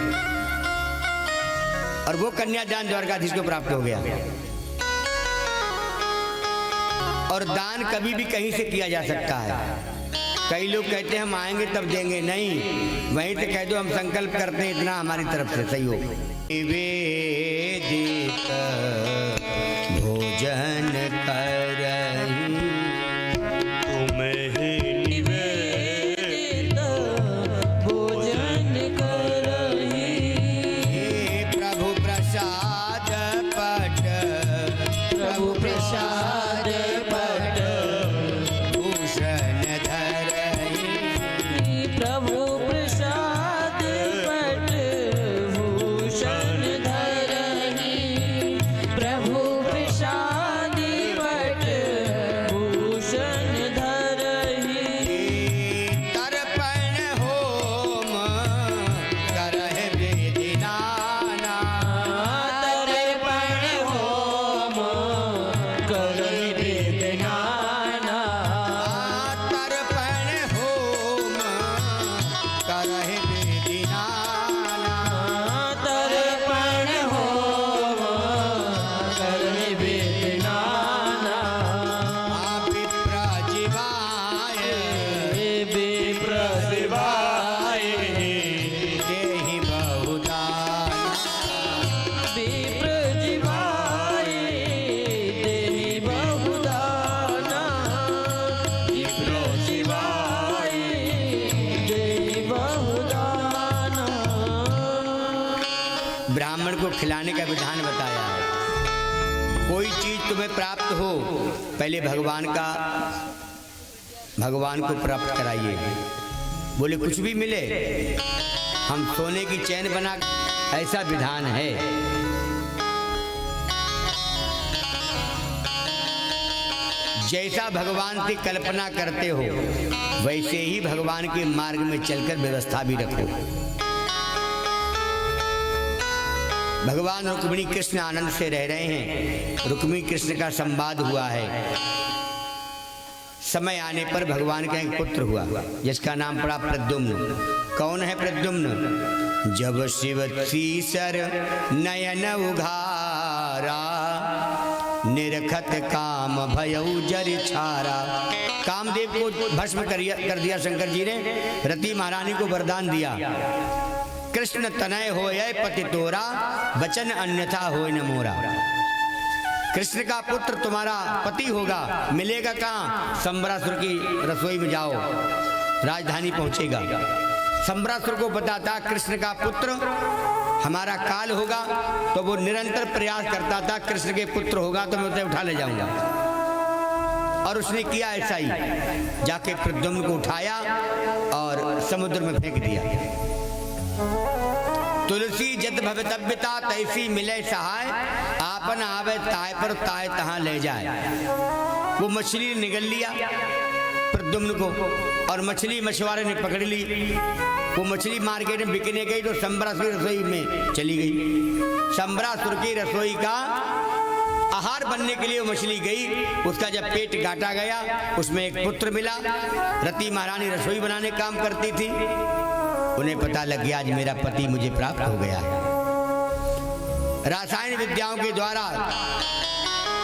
और वो कन्यादान द्वारकाधीश को प्राप्त हो गया। और दान कभी भी कहीं से किया जा सकता है। कई लोग कहते हैं हम आएंगे तब देंगे, नहीं, वहीं से कह दो हम संकल्प करते हैं इतना हमारी तरफ से सही हो। निवेदित भोजन करहि तुम्हें निवेदित भोजन करहि, प्रभु प्रसाद पट, प्रभु प्रसाद पट, भूषण धरहि, प्रभु प्रसाद ब्राह्मण को खिलाने का विधान बताया है। कोई चीज तुम्हें प्राप्त हो, पहले भगवान को प्राप्त कराइए। बोले कुछ भी मिले हम सोने की चैन बना, ऐसा विधान है। जैसा भगवान की कल्पना करते हो वैसे ही भगवान के मार्ग में चलकर व्यवस्था भी रखो। भगवान रुक्मिणी कृष्ण आनंद से रह रहे हैं। रुक्मिणी कृष्ण का संवाद हुआ है। समय आने पर भगवान का एक पुत्र हुआ जिसका नाम पड़ा प्रद्युम्न। कौन है प्रद्युम्न? जब शिव सीसर नयन उघारा, निरखत काम भयउ जर छारा। कामदेव को भस्म कर दिया शंकर जी ने। रति महारानी को वरदान दिया, कृष्ण तनय होय पति तोरा, वचन अन्यथा होय न मोरा। कृष्ण का पुत्र तुम्हारा पति होगा। मिलेगा कहाँ? संबरासुर की रसोई में जाओ, राजधानी पहुंचेगा। संबरासुर को पता था कृष्ण का पुत्र हमारा काल होगा, तो वो निरंतर प्रयास करता था कृष्ण के पुत्र होगा तो मैं उसे उठा ले जाऊंगा। और उसने किया ऐसा ही, जाके प्रद्युम्न को उठाया और समुद्र में फेंक दिया। तुलसी जत भवितव्यता तैसी मिले सहाय, आपन आवे ताय पर ताय तहां ले जाए। वो मछली निगल लिया प्रद्युम्न को, और मछली मछुआरे ने पकड़ ली। वो मछली मार्केट में बिकने गई तो संबरासुर रसोई में चली गई। संबरासुर की रसोई का आहार बनने के लिए वो मछली गई। उसका जब पेट काटा गया उसमें एक पुत्र मिला। रति महारानी रसोई बनाने काम करती थी। उन्हें पता लग गया आज मेरा पति मुझे प्राप्त हो गया है। रासायनिक विद्याओं के द्वारा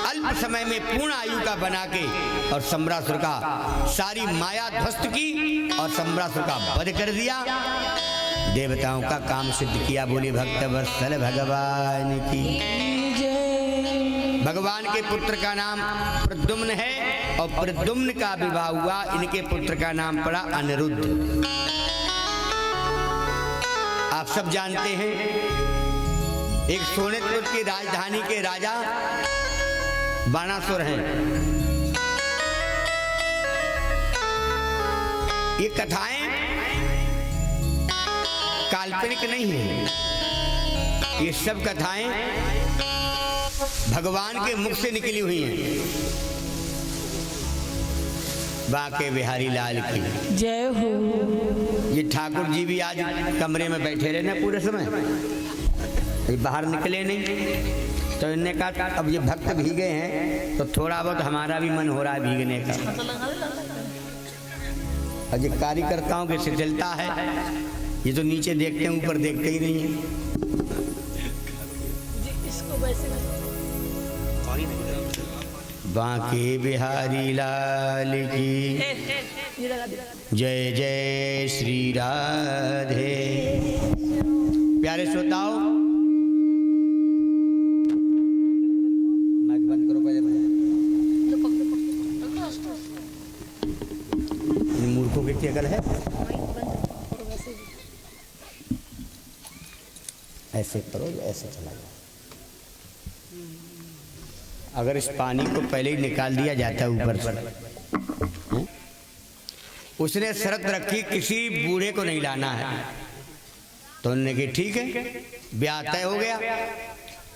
अल्प समय में पूर्ण आयु का बना के और संबरासुर का सारी माया ध्वस्त की और संबरासुर का वध कर दिया। देवताओं का काम सिद्ध किया। बोले भक्त वत्सल भगवान की। भगवान के पुत्र का नाम प्रद्युम्न है और प्रद्युम्न का विवाह हुआ। इनके पुत्र का नाम पड़ा अनिरुद्ध। आप सब जानते हैं एक सोनेतपुर की राजधानी के राजा बाणासुर हैं। ये कथाएं काल्पनिक नहीं है, ये सब कथाएं भगवान के मुख से निकली हुई हैं। बांके बिहारी लाल की जय हो। ये ठाकुर जी भी आज कमरे में बैठे रहे ना पूरे समय, ये बाहर निकले नहीं। तो इन्होंने कहा अब ये भक्त भीगे हैं तो थोड़ा बहुत हमारा भी मन हो रहा है भीगने का। और ये कार्यकर्ताओं की शिथिलता है, ये तो नीचे देखते हैं ऊपर देखते ही नहीं है। बांके बिहारी लाल की जय जय श्री राधे। प्यारे श्रोताओं, माइक बंद करो पहले। इन मूर्खों की क्या है? ऐसे करो, ऐसे चला जाओ। अगर इस पानी को पहले ही निकाल दिया जाता ऊपर से। उसने शर्त रखी किसी बूढ़े को नहीं लाना है, तो उन्होंने कहा ठीक है, ब्याह तय हो गया।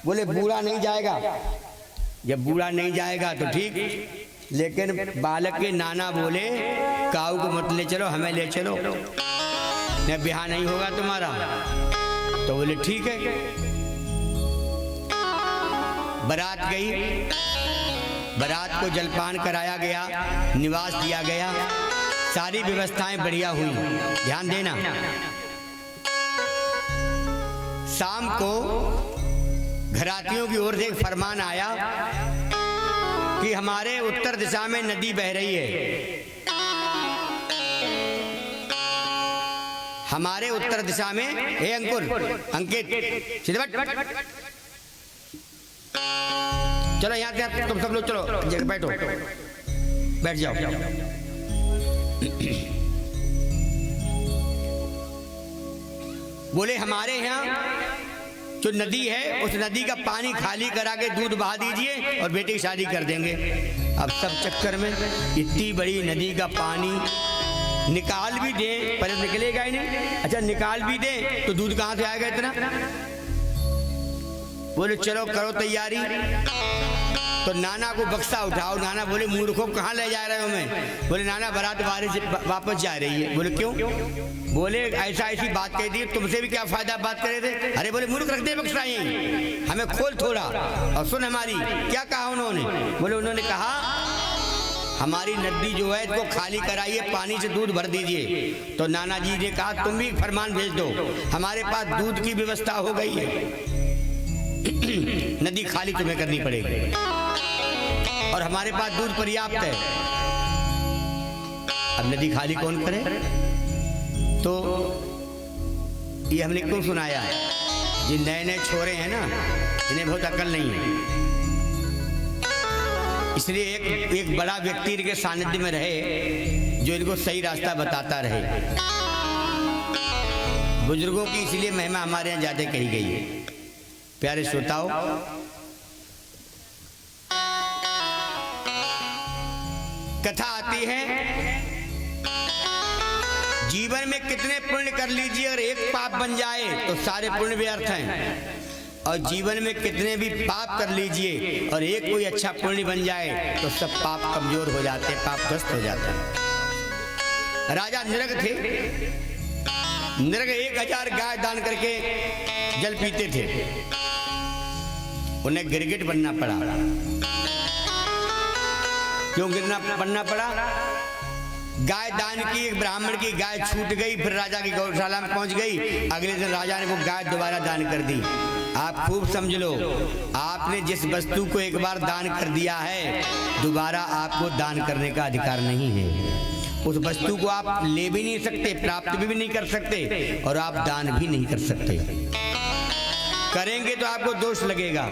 बोले बूढ़ा नहीं जाएगा। जब बूढ़ा नहीं जाएगा तो ठीक, लेकिन बालक के नाना बोले काऊ को मत ले चलो, हमें ले चलो, न ब्याह नहीं होगा तुम्हारा। तो बोले ठीक है। बारात गई, बारात को जलपान कराया गया, निवास दिया गया, सारी व्यवस्थाएं बढ़िया हुई। ध्यान देना, शाम को घरातियों की ओर से एक फरमान आया कि हमारे उत्तर दिशा में नदी बह रही है। हमारे उत्तर दिशा में, हे अंकुर, अंकित, सीधे बैठ। चलो यहाँ से तुम सब लोग चलो, बैठो, बैठ जाओ। बोले हमारे यहाँ जो नदी है उस नदी का पानी खाली करा के दूध बहा दीजिए और बेटे की शादी कर देंगे। अब सब चक्कर में इतनी बड़ी नदी का पानी निकाल भी दे, पहले निकलेगा ही नहीं। अच्छा निकाल भी दे तो दूध कहाँ से आएगा इतना? बोले चलो करो तैयारी। तो नाना को बक्सा उठाओ। नाना बोले मूर्खों कहाँ ले जा रहे हो? मैं बोले नाना बारात वापस जा रही है। बोले क्यों? बोले ऐसा ऐसी बात कह दी, तुमसे भी क्या फायदा बात करे थे? अरे बोले मूर्ख रख दे बक्सा यहीं, हमें खोल थोड़ा और सुन हमारी। क्या कहा उन्होंने? बोले उन्होंने कहा हमारी नदी जो है इसको खाली कराइए, पानी से दूध भर दीजिए। तो नाना जी ने कहा तुम भी फरमान भेज दो, हमारे पास दूध की व्यवस्था हो गई है, नदी खाली तुम्हें करनी पड़ेगी और हमारे पास दूध पर्याप्त है। अब नदी खाली कौन करे? तो ये हमने क्यों सुनाया है? जिन नए नए छोरे हैं ना, इन्हें बहुत अकल नहीं है, इसलिए एक बड़ा व्यक्ति इनके सानिध्य में रहे जो इनको सही रास्ता बताता रहे। बुजुर्गों की इसलिए महिमा हमारे यहाँ ज्यादा कही गई है। प्यारे श्रोताओ, कथा आती है जीवन में कितने पुण्य कर लीजिए, अगर एक पाप बन जाए तो सारे पुण्य व्यर्थ हैं, और जीवन में कितने भी पाप कर लीजिए और एक कोई अच्छा पुण्य बन जाए तो सब पाप कमजोर हो जाते हैं, पापग्रस्त हो जाते हैं। राजा नृग थे। नृग 1000 गाय दान करके जल पीते थे। उन्हें गिरगिट बनना पड़ा। क्यों बनना पड़ा? गाय दान की, एक ब्राह्मण की गाय छूट गई, फिर राजा की गौशाला में पहुंच गई। अगले दिन राजा ने वो गाय दोबारा दान कर दी। आप खूब समझ लो, आपने जिस वस्तु को एक बार दान कर दिया है, दोबारा आपको दान करने का अधिकार नहीं है। उस वस्तु को आप ले भी नहीं सकते, प्राप्त भी नहीं कर सकते, और आप दान भी नहीं कर सकते। करेंगे तो आपको दोष लगेगा।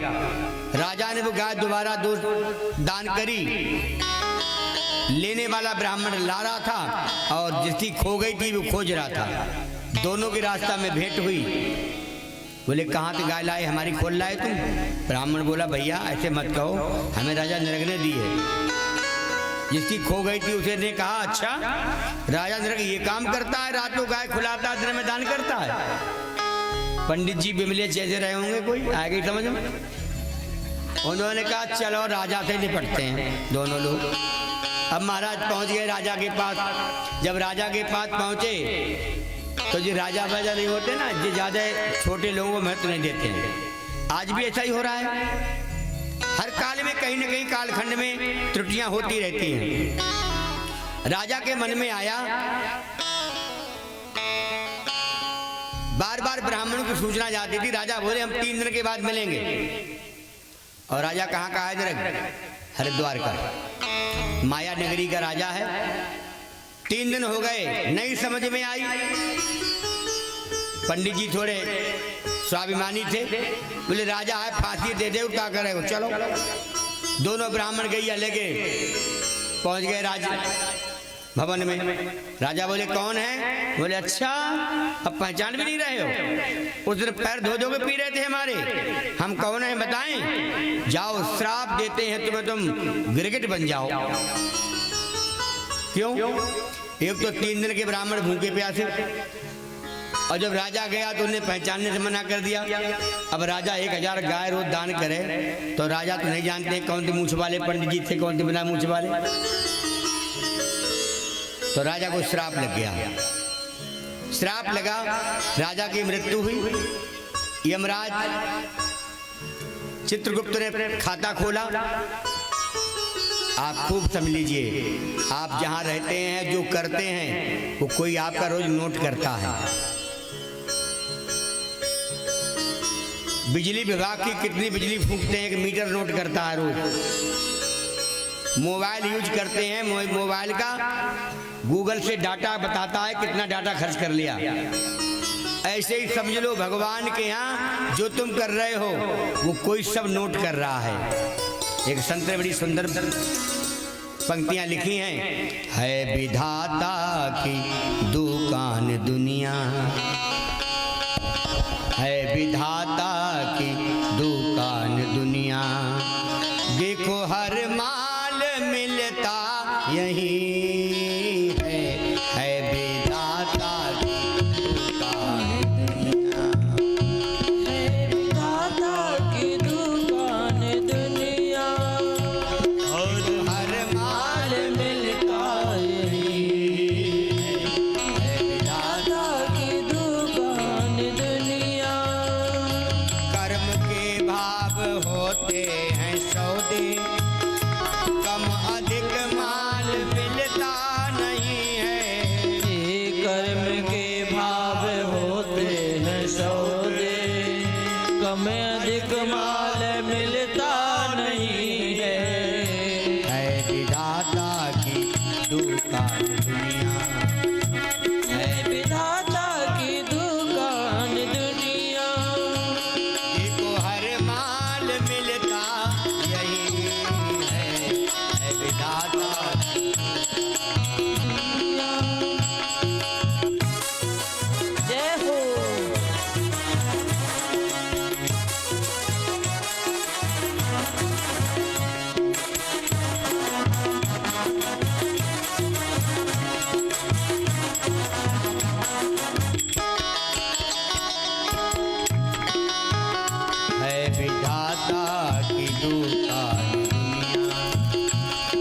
राजा ने वो गाय दोबारा दान करी। लेने वाला ब्राह्मण ला रहा था और जिसकी खो गई थी वो खोज रहा था। दोनों की रास्ता में भेंट हुई। बोले कहाँ से गाय लाए? हमारी खोल लाए तुम? ब्राह्मण बोला भैया ऐसे मत कहो, हमें राजा नृग ने दी है। जिसकी खो गई थी उसे ने कहा अच्छा राजा नृग ये काम करता है, रात को गाय खुलाता है, दिन में दान करता है। पंडित जी बिमले जैसे रहे होंगे, कोई आ गई समझ में। उन्होंने कहा चलो राजा से निपटते हैं दोनों लोग। अब महाराज पहुंच गए राजा के पास। जब राजा के पास पहुंचे तो जो राजा बाजा नहीं होते ना, जो ज्यादा छोटे लोगों को महत्व नहीं देते हैं। आज भी ऐसा ही हो रहा है। हर काल में कहीं न कहीं कालखंड में त्रुटियां होती रहती हैं। राजा के मन में आया, बार बार ब्राह्मणों की सूचना जाती थी। राजा बोले हम 3 दिन के बाद मिलेंगे। और राजा कहाँ का है? नृग, हरिद्वार का, माया नगरी का राजा है। 3 दिन हो गए, नहीं समझ में आई। पंडित जी थोड़े स्वाभिमानी थे, बोले राजा है फांसी दे दे, क्या करे? चलो। दोनों ब्राह्मण गैया लेके पहुंच गए राजा भवन में। राजा बोले कौन है? बोले अच्छा अब पहचान भी नहीं रहे हो? उस दिन पैर धो धो के पी रहे थे हमारे। हम कौन है बताएं? जाओ श्राप देते हैं तुम्हें, तुम गिरगिट बन जाओ। क्यों? एक तो 3 दिन के ब्राह्मण भूखे प्यासे, और जब राजा गया तो उन्हें पहचानने से मना कर दिया। अब राजा 1000 गाय रोज दान करे तो राजा तो नहीं जानते कौन से मूछ वाले पंडित जी थे, कौन से बिना मूछ वाले। तो राजा को श्राप लग गया। श्राप लगा, राजा की मृत्यु हुई। यमराज चित्रगुप्त ने खाता खोला। आप खूब समझ लीजिए, आप जहां रहते हैं जो करते हैं वो कोई आपका रोज नोट करता है। बिजली विभाग की कितनी बिजली फूंकते हैं, 1 मीटर नोट करता है रोज। मोबाइल यूज करते हैं, मोबाइल का गूगल से डाटा बताता है कितना डाटा खर्च कर लिया। ऐसे ही समझ लो भगवान के यहाँ जो तुम कर रहे हो वो कोई सब नोट कर रहा है। एक संत ने बड़ी सुंदर पंक्तियां लिखी हैं, है विधाता की दुकान दुनिया, है विधाता हमें अधिक माल मिलता नहीं है। है विधाता की दुकान दुनिया, है विधाता की दुकान दुनिया। जिसको हर माल मिलता यही है विधाता की दुनिया। जय हो। है विधाता की दुकान दुनिया,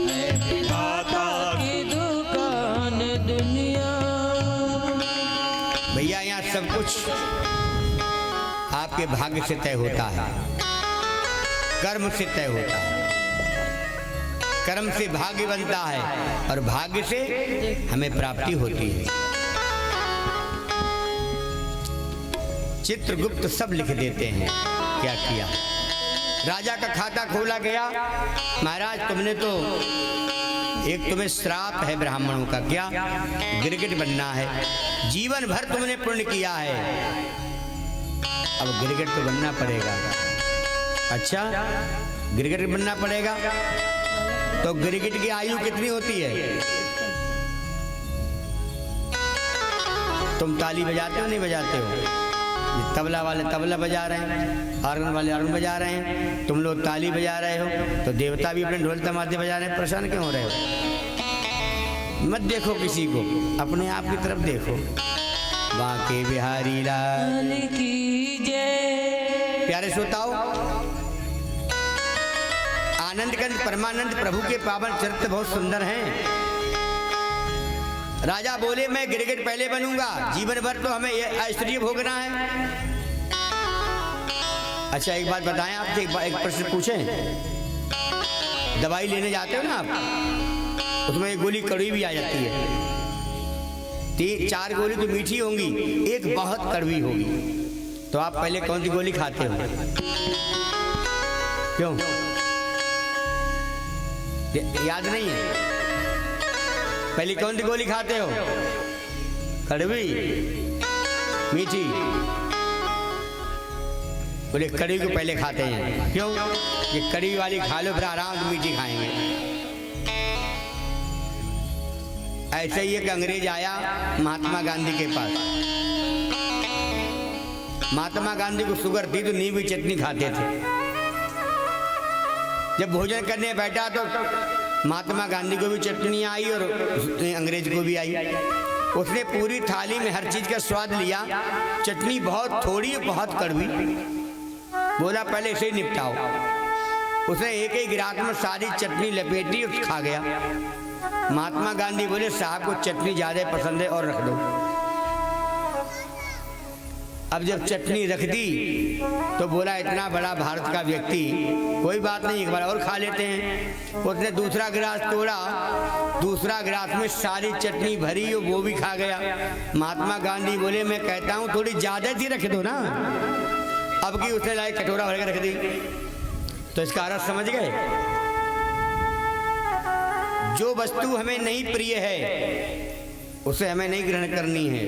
है विधाता की दुकान दुनिया। भैया यहाँ सब कुछ आपके भाग्य से तय होता है, कर्म से तय होता है। कर्म से भाग्य बनता है और भाग्य से हमें प्राप्ति होती है। चित्रगुप्त सब लिख देते हैं क्या किया। राजा का खाता खोला गया। महाराज तुमने तो एक तुम्हें श्राप है ब्राह्मणों का, क्या गिरगिट बनना है। जीवन भर तुमने पुण्य किया है, अब गिरगिट तो बनना पड़ेगा। अच्छा गिरगिट बनना पड़ेगा, तो गिरगिट की आयु कितनी होती है? तुम ताली बजाते हो नहीं बजाते हो? ये तबला वाले तबला बजा रहे हैं, ऑर्गन वाले ऑर्गन बजा रहे हैं, तुम लोग ताली बजा रहे हो, तो देवता भी अपने ढोल तमादे बजा रहे हैं। परेशान क्यों हो रहे हो? मत देखो किसी को, अपने आप की तरफ देखो। बांके बिहारी लाल की जय। प्यारे श्रोताओं, आनंद कंद परमानंद प्रभु के पावन चरित्र बहुत सुंदर हैं। राजा बोले मैं गिरगिट पहले बनूंगा, जीवन भर तो हमें ये ऐश्वर्य भोगना है। अच्छा एक बात बताएं, आपसे एक प्रश्न पूछें। दवाई लेने जाते हो ना आप, उसमें एक गोली कड़वी भी आ जाती है। 3-4 गोली तो मीठी होंगी, एक बहुत कड़वी होगी, तो आप पहले कौन सी गोली खाते हो? क्यों याद नहीं है? पहले कौन सी गोली खाते हो? कड़वी मीठी? बोले कड़वी को पहले खाते हैं। क्यों? ये कड़वी वाली खा लो फिर आराम से मीठी खाएंगे। ऐसे ही एक अंग्रेज आया महात्मा गांधी के पास। महात्मा गांधी को शुगर थी तो नींबू चटनी खाते थे। जब भोजन करने बैठा तो महात्मा गांधी को भी चटनी आई और अंग्रेज को भी आई। उसने पूरी थाली में हर चीज का स्वाद लिया, चटनी बहुत थोड़ी बहुत कड़वी। बोला पहले इसे ही निपटाओ। उसने एक ही गिराक में सारी चटनी लपेटी और खा गया। महात्मा गांधी बोले साहब को चटनी ज्यादा पसंद है और रख दो। अब जब चटनी रख दी तो बोला इतना बड़ा भारत का व्यक्ति, कोई बात नहीं एक बार और खा लेते हैं। उसने दूसरा गिलास तोड़ा, दूसरा गिलास में सारी चटनी भरी और वो भी खा गया। महात्मा गांधी बोले मैं कहता हूँ थोड़ी ज्यादा सी रख दो ना। अब की उसने लाई कटोरा भर के रख दी। तो इसका अर्थ समझ गए? जो वस्तु हमें नहीं प्रिय है उसे हमें नहीं ग्रहण करनी है।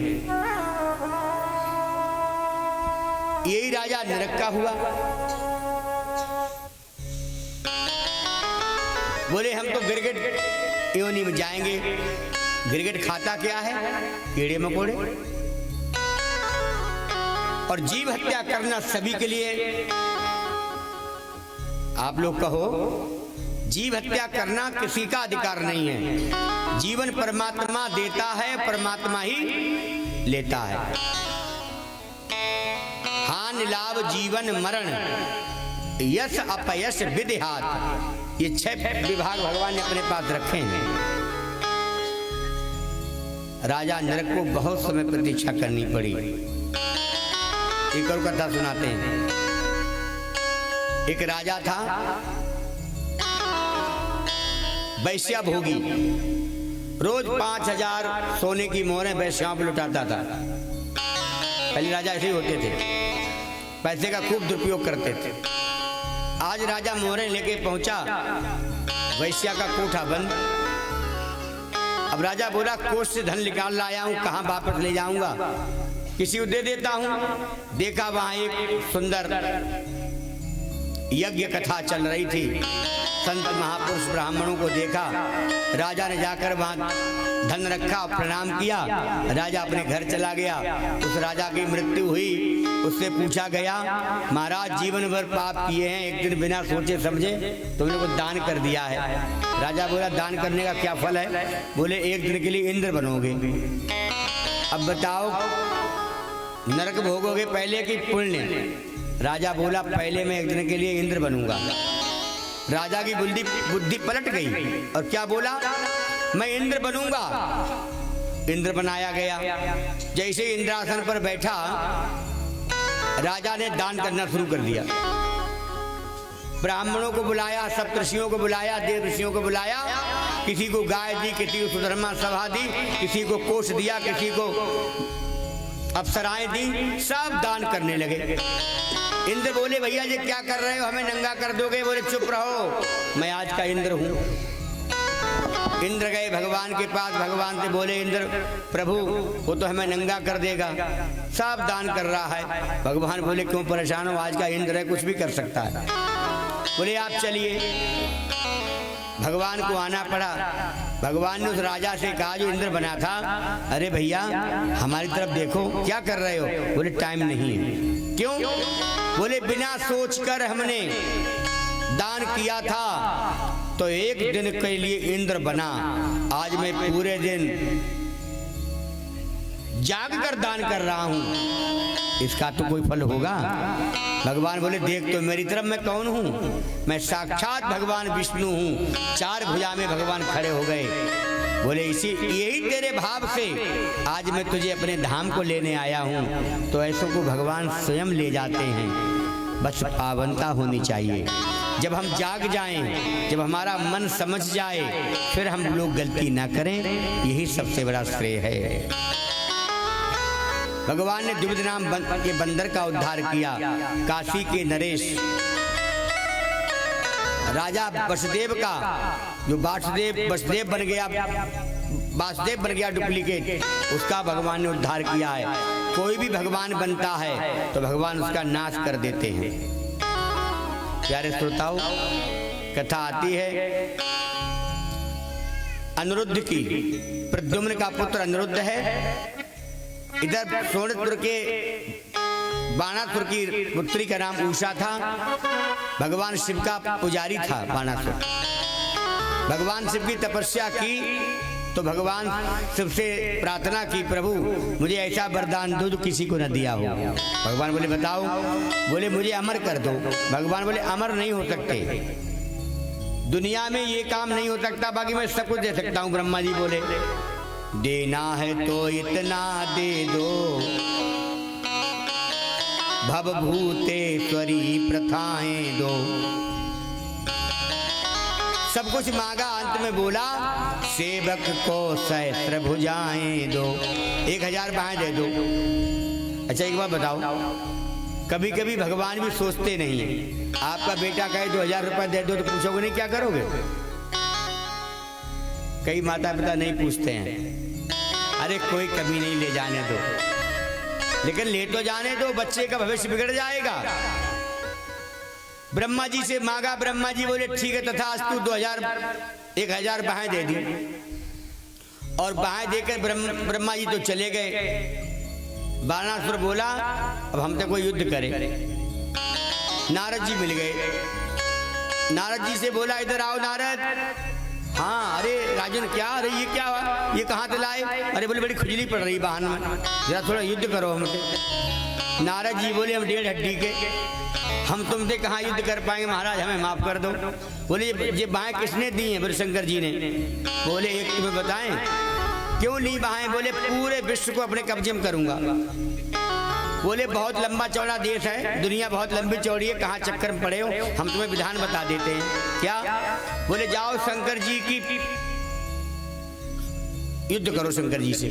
यही राजा नरक हुआ। बोले हम तो गिरगिट योनि में जाएंगे। गिरगिट खाता क्या है? कीड़े मकोड़े। और जीव हत्या करना सभी के लिए, आप लोग कहो, जीव हत्या करना किसी का अधिकार नहीं है। जीवन परमात्मा देता है, परमात्मा ही लेता है। हान लाभ जीवन मरण यश अपयश विधिहात, ये 6 विभाग भगवान ने अपने पास रखे हैं। राजा नरक को बहुत समय प्रतीक्षा करनी पड़ी। एक और कथा सुनाते हैं। एक राजा था, वैश्या भोगी, रोज 5000 सोने की मोहरें वैश्याओं पर लुटाता था। पहले राजा ऐसे ही होते थे। पैसे का खूब दुरुपयोग करते थे। आज राजा मोहरे लेके पहुंचा, वैश्या का कोठा बंद। अब राजा बोला कोष से धन निकाल लाया हूं, कहां वापस ले जाऊंगा, किसी को दे देता हूं। देखा वहां एक सुंदर यज्ञ कथा चल रही थी, संत महापुरुष ब्राह्मणों को देखा। राजा ने जाकर वहां धन रखा, प्रणाम किया, राजा अपने घर चला गया। उस राजा की मृत्यु हुई, उससे पूछा गया महाराज जीवन भर पाप किए हैं, एक दिन बिना सोचे समझे तुमने कुछ दान कर दिया है। राजा बोला दान करने का क्या फल है? बोले एक दिन के लिए इंद्र बनोगे। अब बताओ नरक भोगोगे पहले की पुण्य? राजा बोला पहले मैं एक दिन के लिए इंद्र बनूंगा। राजा की बुद्धि पलट गई और क्या बोला, मैं इंद्र बनूंगा। इंद्र बनाया गया। जैसे इंद्रासन पर बैठा, राजा ने दान करना शुरू कर दिया। ब्राह्मणों को बुलाया, सप्तऋषियों को बुलाया, देव ऋषियों को बुलाया। किसी को गाय दी, किसी को सुधर्मा सभा दी, किसी को कोष दिया, किसी को अप्सराएं दी, सब दान करने लगे। इंद्र बोले भैया ये क्या कर रहे हो, हमें नंगा कर दोगे? बोले चुप रहो, मैं आज का इंद्र हूं। इंद्र गए भगवान के पास, भगवान से बोले इंद्र प्रभु वो तो हमें नंगा कर देगा, सब दान कर रहा है। भगवान बोले क्यों परेशान हो, आज का इंद्र है, कुछ भी कर सकता है। बोले आप चलिए। भगवान को आना पड़ा। भगवान ने उस राजा से कहा जो इंद्र बना था, अरे भैया हमारी तरफ देखो, क्या कर रहे हो? बोले टाइम नहीं है। क्यों? बोले बिना सोचकर हमने दान किया था तो एक दिन के लिए इंद्र बना, आज मैं पूरे दिन जाग कर दान कर रहा हूं, इसका तो कोई फल होगा? भगवान बोले देख तो मेरी तरफ मैं कौन हूं, मैं साक्षात भगवान विष्णु हूं। चार भुजा में भगवान खड़े हो गए। बोले इसी यही तेरे भाव से आज मैं तुझे अपने धाम को लेने आया हूं। तो ऐसों को भगवान स्वयं ले जाते हैं, बस पावनता होनी चाहिए। जब हम जाग जाएं, जब हमारा मन समझ जाए, फिर हम लोग गलती ना करें, यही सबसे बड़ा श्रेय है। भगवान ने द्विविध नाम के बंदर का उद्धार किया। काशी के नरेश राजा वसुदेव का, जो वासुदेव बन गया डुप्लीकेट, उसका भगवान ने उद्धार किया है। कोई भी भगवान बनता है तो भगवान उसका नाश कर देते हैं। प्यारे श्रोताओं, कथा आती है अनिरुद्ध की। प्रद्युम्न का पुत्र अनिरुद्ध है। इधर सोनपुर के बाणासुर की पुत्री का नाम उषा था। भगवान शिव का पुजारी था बाणासुर। भगवान शिव की तपस्या की तो भगवान शिव से प्रार्थना की प्रभु मुझे ऐसा वरदान दो जो किसी को न दिया हो। भगवान बोले बताओ। बोले मुझे अमर कर दो। भगवान बोले अमर नहीं हो सकते, दुनिया में ये काम नहीं हो सकता, बाकी मैं सब कुछ दे सकता हूँ। ब्रह्मा जी बोले देना है तो इतना दे दो, भवभूतेश्वरी प्रथाएं दो। सब कुछ मांगा, अंत में बोला सेवक को सहस्त्र भुजाएं दो, 1000 बाहें दे दो। अच्छा एक बात बताओ, कभी कभी भगवान भी सोचते नहीं है। आपका बेटा कहे 2000 रुपए दे दो तो पूछोगे नहीं क्या करोगे? कई माता पिता नहीं पूछते हैं, अरे कोई कमी नहीं, ले जाने दो। लेकिन ले तो जाने दो, बच्चे का भविष्य बिगड़ जाएगा। ब्रह्मा जी से मांगा, ब्रह्मा जी बोले ठीक है तथास्तु, 1000 बाहें दे दी। और बाहें देकर ब्रह्मा जी तो चले गए। बाणासुर बोला अब हम तो कोई युद्ध करे। नारद जी मिल गए। नारद जी से बोला इधर आओ नारद। हाँ अरे राजन क्या, अरे ये क्या हुआ, ये कहाँ से लाए? अरे बोले बड़ी खुजली पड़ रही वाहन में, जरा थोड़ा युद्ध करो हमसे। नारद जी बोले हम 1.5 हड्डी के, हम तुमसे कहाँ युद्ध कर पाएंगे महाराज, हमें माफ कर दो। बोले ये बाहें किसने दी हैं? बोले शंकर जी ने। बोले एक तुम्हें बताएं क्यों ली बाहें? बोले पूरे विश्व को अपने कब्जे में करूंगा। बोले बहुत लंबा चौड़ा देश है, दुनिया बहुत लंबी चौड़ी है, कहाँ चक्कर में पड़े हो, हम तुम्हें विधान बता देते हैं। क्या? बोले जाओ शंकर जी की युद्ध करो शंकर जी से।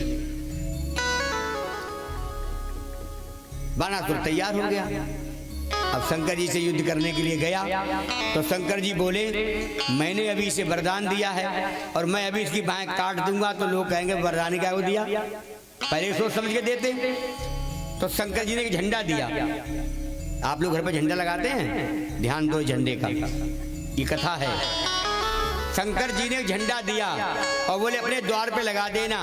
बाणासुर तैयार हो गया। अब शंकर जी से युद्ध करने के लिए गया तो शंकर जी बोले मैंने अभी इसे वरदान दिया है और मैं अभी इसकी बाहें काट दूंगा तो लोग कहेंगे वरदान क्या को दिया, पहले सोच समझ के देते। तो शंकर जी ने एक झंडा दिया। आप लोग घर पे झंडा लगाते हैं, ध्यान दो झंडे का, ये कथा है। शंकर जी ने एक झंडा दिया और बोले अपने द्वार पे लगा देना,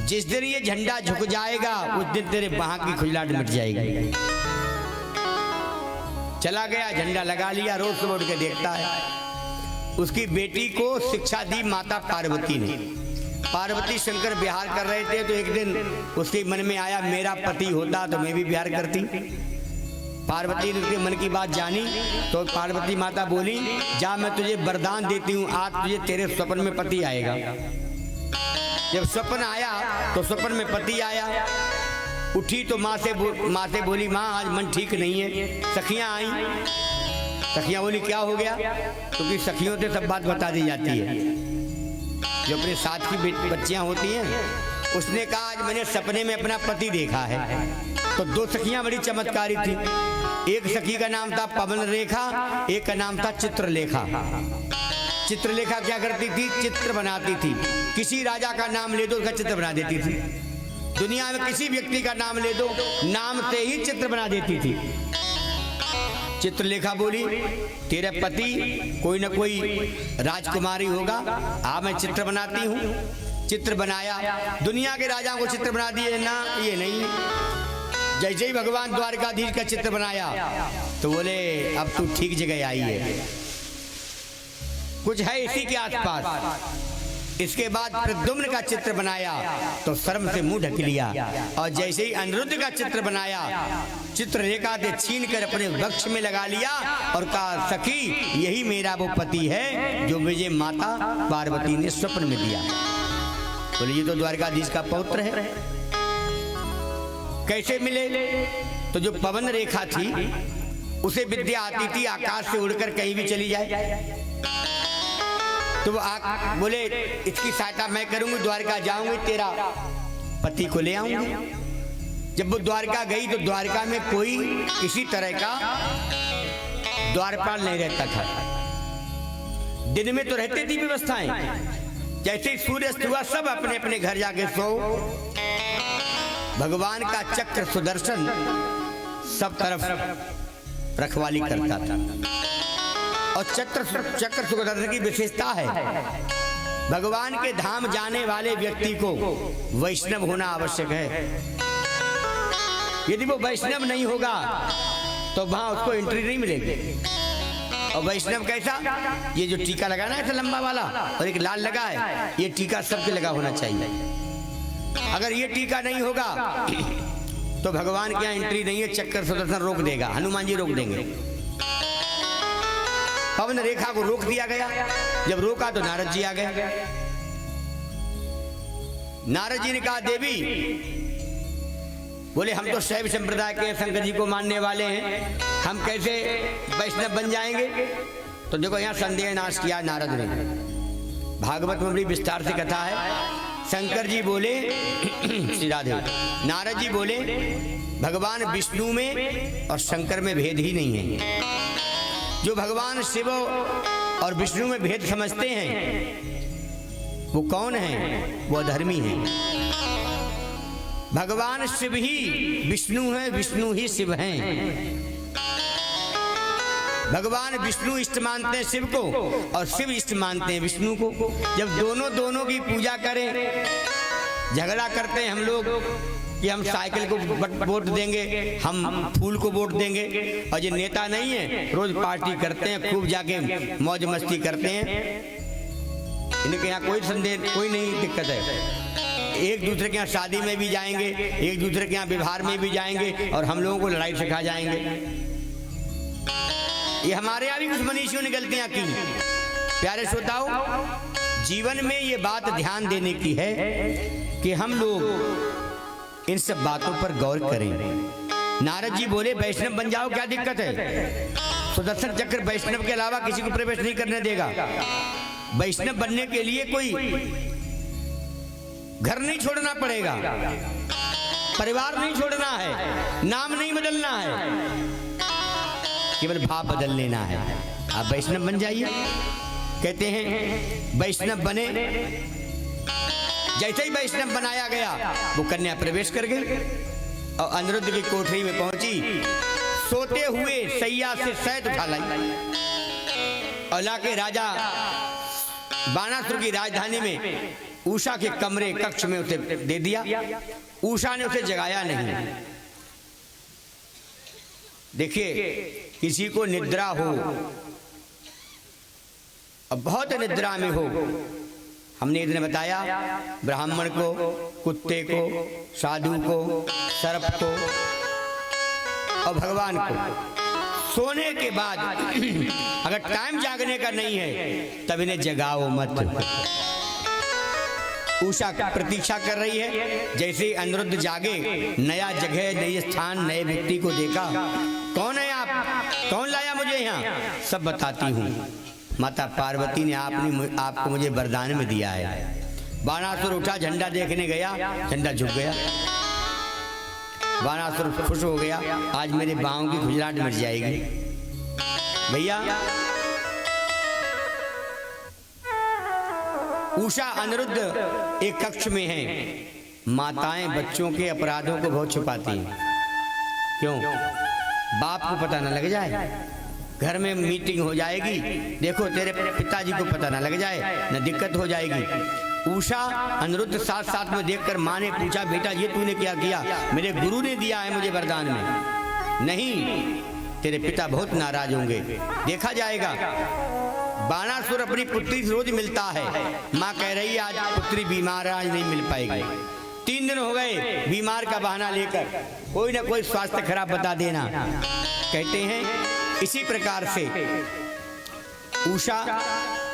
जिस दिन ये झंडा झुक जाएगा उस दिन तेरे बाह की खुजलाहट मिट जाएगी। चला गया, झंडा लगा लिया, रोज सुबह उठ के देखता है। उसकी बेटी को शिक्षा दी माता पार्वती ने। पार्वती शंकर विहार कर रहे थे तो एक दिन उसके मन में आया मेरा पति होता तो मैं भी विहार करती। पार्वती ने उसके मन की बात जानी तो पार्वती माता बोली जा मैं तुझे वरदान देती हूँ, आज तुझे तेरे स्वप्न में पति आएगा। जब स्वप्न आया तो स्वप्न में पति आया। उठी तो माँ से बोली माँ आज मन ठीक नहीं है। सखियाँ आई, सखियाँ बोली क्या हो गया, क्योंकि सखियों से सब बात बता दी जाती है। जो अपने साथ की बच्चियाँ होती हैं, उसने कहा आज मैंने सपने में अपना पति देखा है। तो दो सखियाँ बड़ी चमत्कारी थी। एक सखी का नाम था पवन रेखा, एक का नाम था चित्रलेखा। चित्रलेखा क्या करती थी, चित्र बनाती थी। किसी राजा का नाम ले दो उसका चित्र बना देती थी। दुनिया में किसी व्यक्ति का नाम ले दो, नाम से ही चित्र बना देती थी। चित्रलेखा बोली तेरा पति कोई न कोई राजकुमारी होगा, मैं चित्र बनाती हूँ। चित्र बनाया, दुनिया के राजाओं को चित्र बना दिए ना, ये नहीं। जैसे ही भगवान द्वारकाधीश का चित्र बनाया तो बोले अब तू ठीक जगह आई है, कुछ है इसी के आसपास। इसके बाद प्रद्युम्न का चित्र बनाया तो शर्म से मुंह ढक लिया, और जैसे ही अनिरुद्ध का चित्र बनाया चित्ररेखा से छीन कर अपने वक्ष में लगा लिया और कहा सखी यही मेरा वो पति है जो मुझे माता पार्वती ने स्वप्न में दिया। बोले ये तो द्वारकाधीश का पौत्र है। कैसे मिले, तो जो पवन रेखा थी उसे विद्या आती थी आकाश से उड़कर कहीं भी चली जाए। तो वो बोले इसकी सहायता मैं करूंगी, द्वारका जाऊंगी, तेरा पति को ले आऊंगी। जब वो द्वारका गई तो द्वारका में कोई किसी तरह का द्वारपाल नहीं रहता था। दिन में तो रहती थी व्यवस्थाएं, जैसे ही सूर्यास्त हुआ सब अपने अपने घर जाके सो। भगवान का चक्र सुदर्शन सब तरफ रखवाली करता था। और चक्र सुदर्शन की विशेषता है भगवान के धाम जाने वाले व्यक्ति को वैष्णव होना आवश्यक है। यदि वो वैष्णव नहीं होगा तो वहां उसको एंट्री नहीं मिलेगी। और वैष्णव कैसा, ये जो टीका लगा ना ऐसा लंबा वाला और एक लाल लगा है, ये टीका सबके लगा होना चाहिए। अगर ये टीका नहीं होगा तो भगवान के यहाँ एंट्री नहीं है। चक्र सुदर्शन रोक देगा, हनुमान जी रोक देंगे। पवन रेखा को रोक दिया गया। जब रोका तो नारद जी आ गए। नारद जी ने कहा देवी, बोले हम तो शैव संप्रदाय के शंकर जी को मानने वाले हैं, हम कैसे वैष्णव बन जाएंगे। तो देखो यहाँ संदेह नाश किया नारद ने। भागवत में बड़ी विस्तार से कथा है। शंकर जी बोले श्री राधे, नारद जी बोले भगवान विष्णु में और शंकर में भेद ही नहीं है। जो भगवान शिव और विष्णु में भेद समझते हैं वो कौन है, वो अधर्मी है। भगवान शिव ही विष्णु है, विष्णु ही शिव हैं। भगवान विष्णु इष्ट मानते हैं शिव को और शिव इष्ट मानते हैं विष्णु को। जब दोनों की पूजा करें, झगड़ा करते हैं हम लोग कि हम साइकिल को वोट देंगे, हम फूल को वोट देंगे, और ये नेता नहीं है, रोज पार्टी करते हैं, खूब जाके मौज मस्ती करते हैं। इनके यहाँ कोई संदेह, कोई नहीं दिक्कत है। एक दूसरे के यहाँ शादी में भी जाएंगे, एक दूसरे के यहाँ विवाह में भी जाएंगे और हम लोगों को लड़ाई सिखा जाएंगे। ये हमारे यहाँ भी कुछ मनीषियों ने गलतियां की। प्यारे श्रोताओं, जीवन में ये बात ध्यान देने की है कि हम लोग इन सब बातों पर गौर करें। नारद जी बोले वैष्णव बन जाओ, क्या दिक्कत है। सुदर्शन चक्र वैष्णव के अलावा किसी को प्रवेश नहीं करने देगा। वैष्णव बनने के लिए कोई घर नहीं छोड़ना पड़ेगा, परिवार नहीं छोड़ना है, नाम नहीं बदलना है। केवल भाव बदल लेना है। आप वैष्णव बन जाइए। कहते हैं वैष्णव बने, जैसे ही वैष्णव बनाया गया वो कन्या प्रवेश कर गई और अनिरुद्ध की कोठरी में पहुंची। सोते हुए सैया से शहद उठा लाई और लाके राजा बाणासुर की राजधानी में उषा के कमरे कक्ष में उसे दे दिया। उषा ने उसे जगाया नहीं। देखिए, किसी को निद्रा हो और बहुत निद्रा में हो, हमने एक दिन बताया ब्राह्मण को, कुत्ते को, साधु को, सर्प को और भगवान को सोने के बाद अगर टाइम जागने का नहीं है तब इन्हें जगाओ मत। उषा प्रतीक्षा कर रही है। जैसे ही अनिरुद्ध जागे, नया जगह, नई स्थान, नए व्यक्ति को देखा। कौन है आप? कौन लाया मुझे यहाँ? सब बताती हूँ। माता पार्वती ने आपको मुझे वरदान में दिया है। बाणासुर उठा, झंडा देखने गया, झंडा झुक गया। बाणासुर खुश हो गया, आज मेरे बाहों की खुजलाहट मिट जाएगी। भैया, उषा अनिरुद्ध एक कक्ष में हैं। माताएं बच्चों के अपराधों को बहुत छुपाती हैं। क्यों? बाप को पता न लग जाए। घर में मीटिंग हो जाएगी, देखो तेरे पिताजी को पता न लग जाए, न दिक्कत हो जाएगी। उषा अनिरुद्ध साथ साथ में देखकर माँ ने पूछा, बेटा ये तूने क्या किया? मेरे गुरु ने दिया है मुझे वरदान में। नहीं, तेरे पिता बहुत नाराज होंगे, देखा जाएगा। बाणासुर अपनी पुत्री से रोज मिलता है। माँ कह रही है आज पुत्री बीमार है, आज नहीं मिल पाएगी। 3 दिन हो गए बीमार का बहाना लेकर, कोई ना कोई स्वास्थ्य खराब बता देना। कहते हैं इसी प्रकार से उषा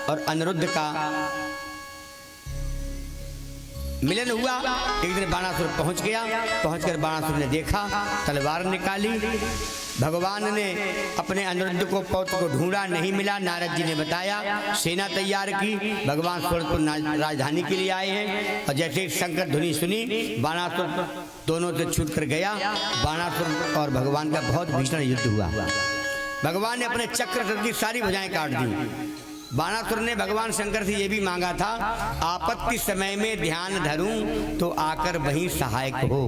और अनिरुद्ध का मिलन हुआ। एक दिन बाणासुर पहुंच गया। पहुंचकर बाणासुर ने देखा, तलवार निकाली। भगवान ने अपने अनिरुद्ध को, पौत्र को ढूंढा, नहीं मिला। नारद जी ने बताया, सेना तैयार की। भगवान सूरजपुर राजधानी के लिए आए हैं। और जैसे शंकर ध्वनि सुनी, बाणासुर दोनों से छूट कर गया। बाणासुर और भगवान का बहुत भीषण युद्ध हुआ। भगवान ने अपने चक्र से की सारी भुजाएं काट दी। बाणासुर ने भगवान शंकर से यह भी मांगा था, आपत्ति समय में ध्यान धरूं तो आकर वहीं सहायक हो।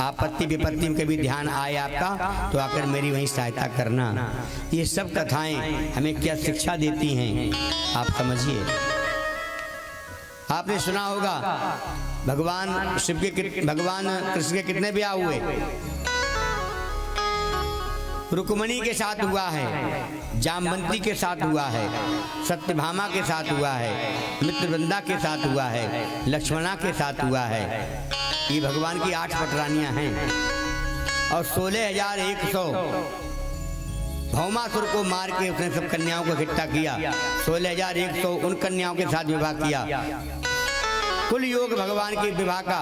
आपत्ति विपत्ति में कभी ध्यान आए आपका तो आकर मेरी वहीं सहायता करना। ये सब कथाएं हमें क्या शिक्षा देती हैं, आप समझिए। आपने सुना होगा भगवान कृष्ण के कितने ब्याह हुए? रुक्मणी के साथ हुआ है, जामवंती के साथ हुआ है, सत्यभामा के साथ हुआ है, मित्रवृंदा के साथ हुआ है, लक्ष्मणा के साथ हुआ है। ये भगवान की 8 पटरानियां हैं। और 16,100 भौमासुर को मार के उसने सब कन्याओं को इकट्ठा किया। 16,100 उन कन्याओं के साथ विवाह किया। कुल योग भगवान के विवाह का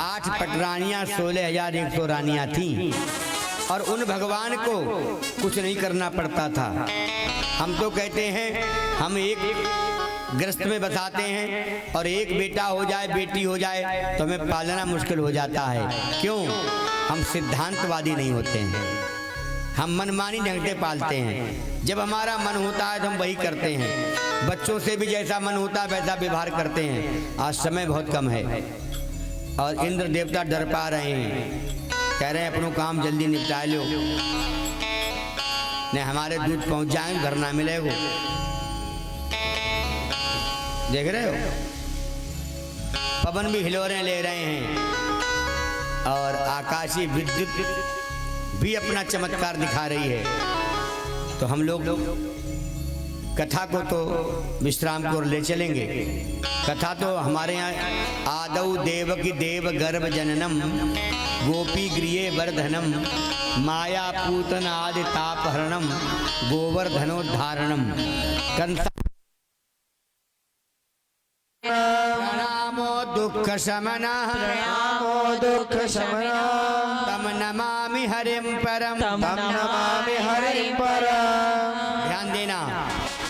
8 पटरानियां, 16,100 रानियां थीं। और उन भगवान को कुछ नहीं करना पड़ता था। हम तो कहते हैं हम एक ग्रस्त में बसाते हैं और एक बेटा हो जाए, बेटी हो जाए तो हमें पालना मुश्किल हो जाता है। क्यों? हम सिद्धांतवादी नहीं होते हैं, हम मनमानी ढंग से पालते हैं। जब हमारा मन होता है तो हम वही करते हैं। बच्चों से भी जैसा मन होता है वैसा व्यवहार करते हैं। आज समय बहुत कम है और इंद्र देवता डर पा रहे हैं, कह रहे हैं अपनों काम जल्दी निपटा लो, नहीं हमारे दूध पहुंच जाएंगे, घर ना मिलेगा। देख रहे हो, पवन भी हिलोरें ले रहे हैं और आकाशीय विद्युत भी अपना चमत्कार दिखा रही है। तो हम लोग कथा को तो विश्राम की ओर ले चलेंगे। कथा तो हमारे यहाँ आदौ देवकी देव गर्भ जननम गोपी गृहे वर्धनम माया पूतन आदि तापहरणम गोवर्धनोद्धारणम कंसा प्रणामो दुख शमनः तम नमामि हरिं परम ध्यान देना,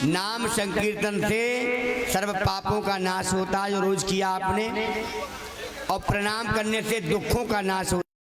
नाम संकीर्तन से सर्व पापों का नाश होता है जो रोज किया आपने, और प्रणाम करने से दुखों का नाश होता है।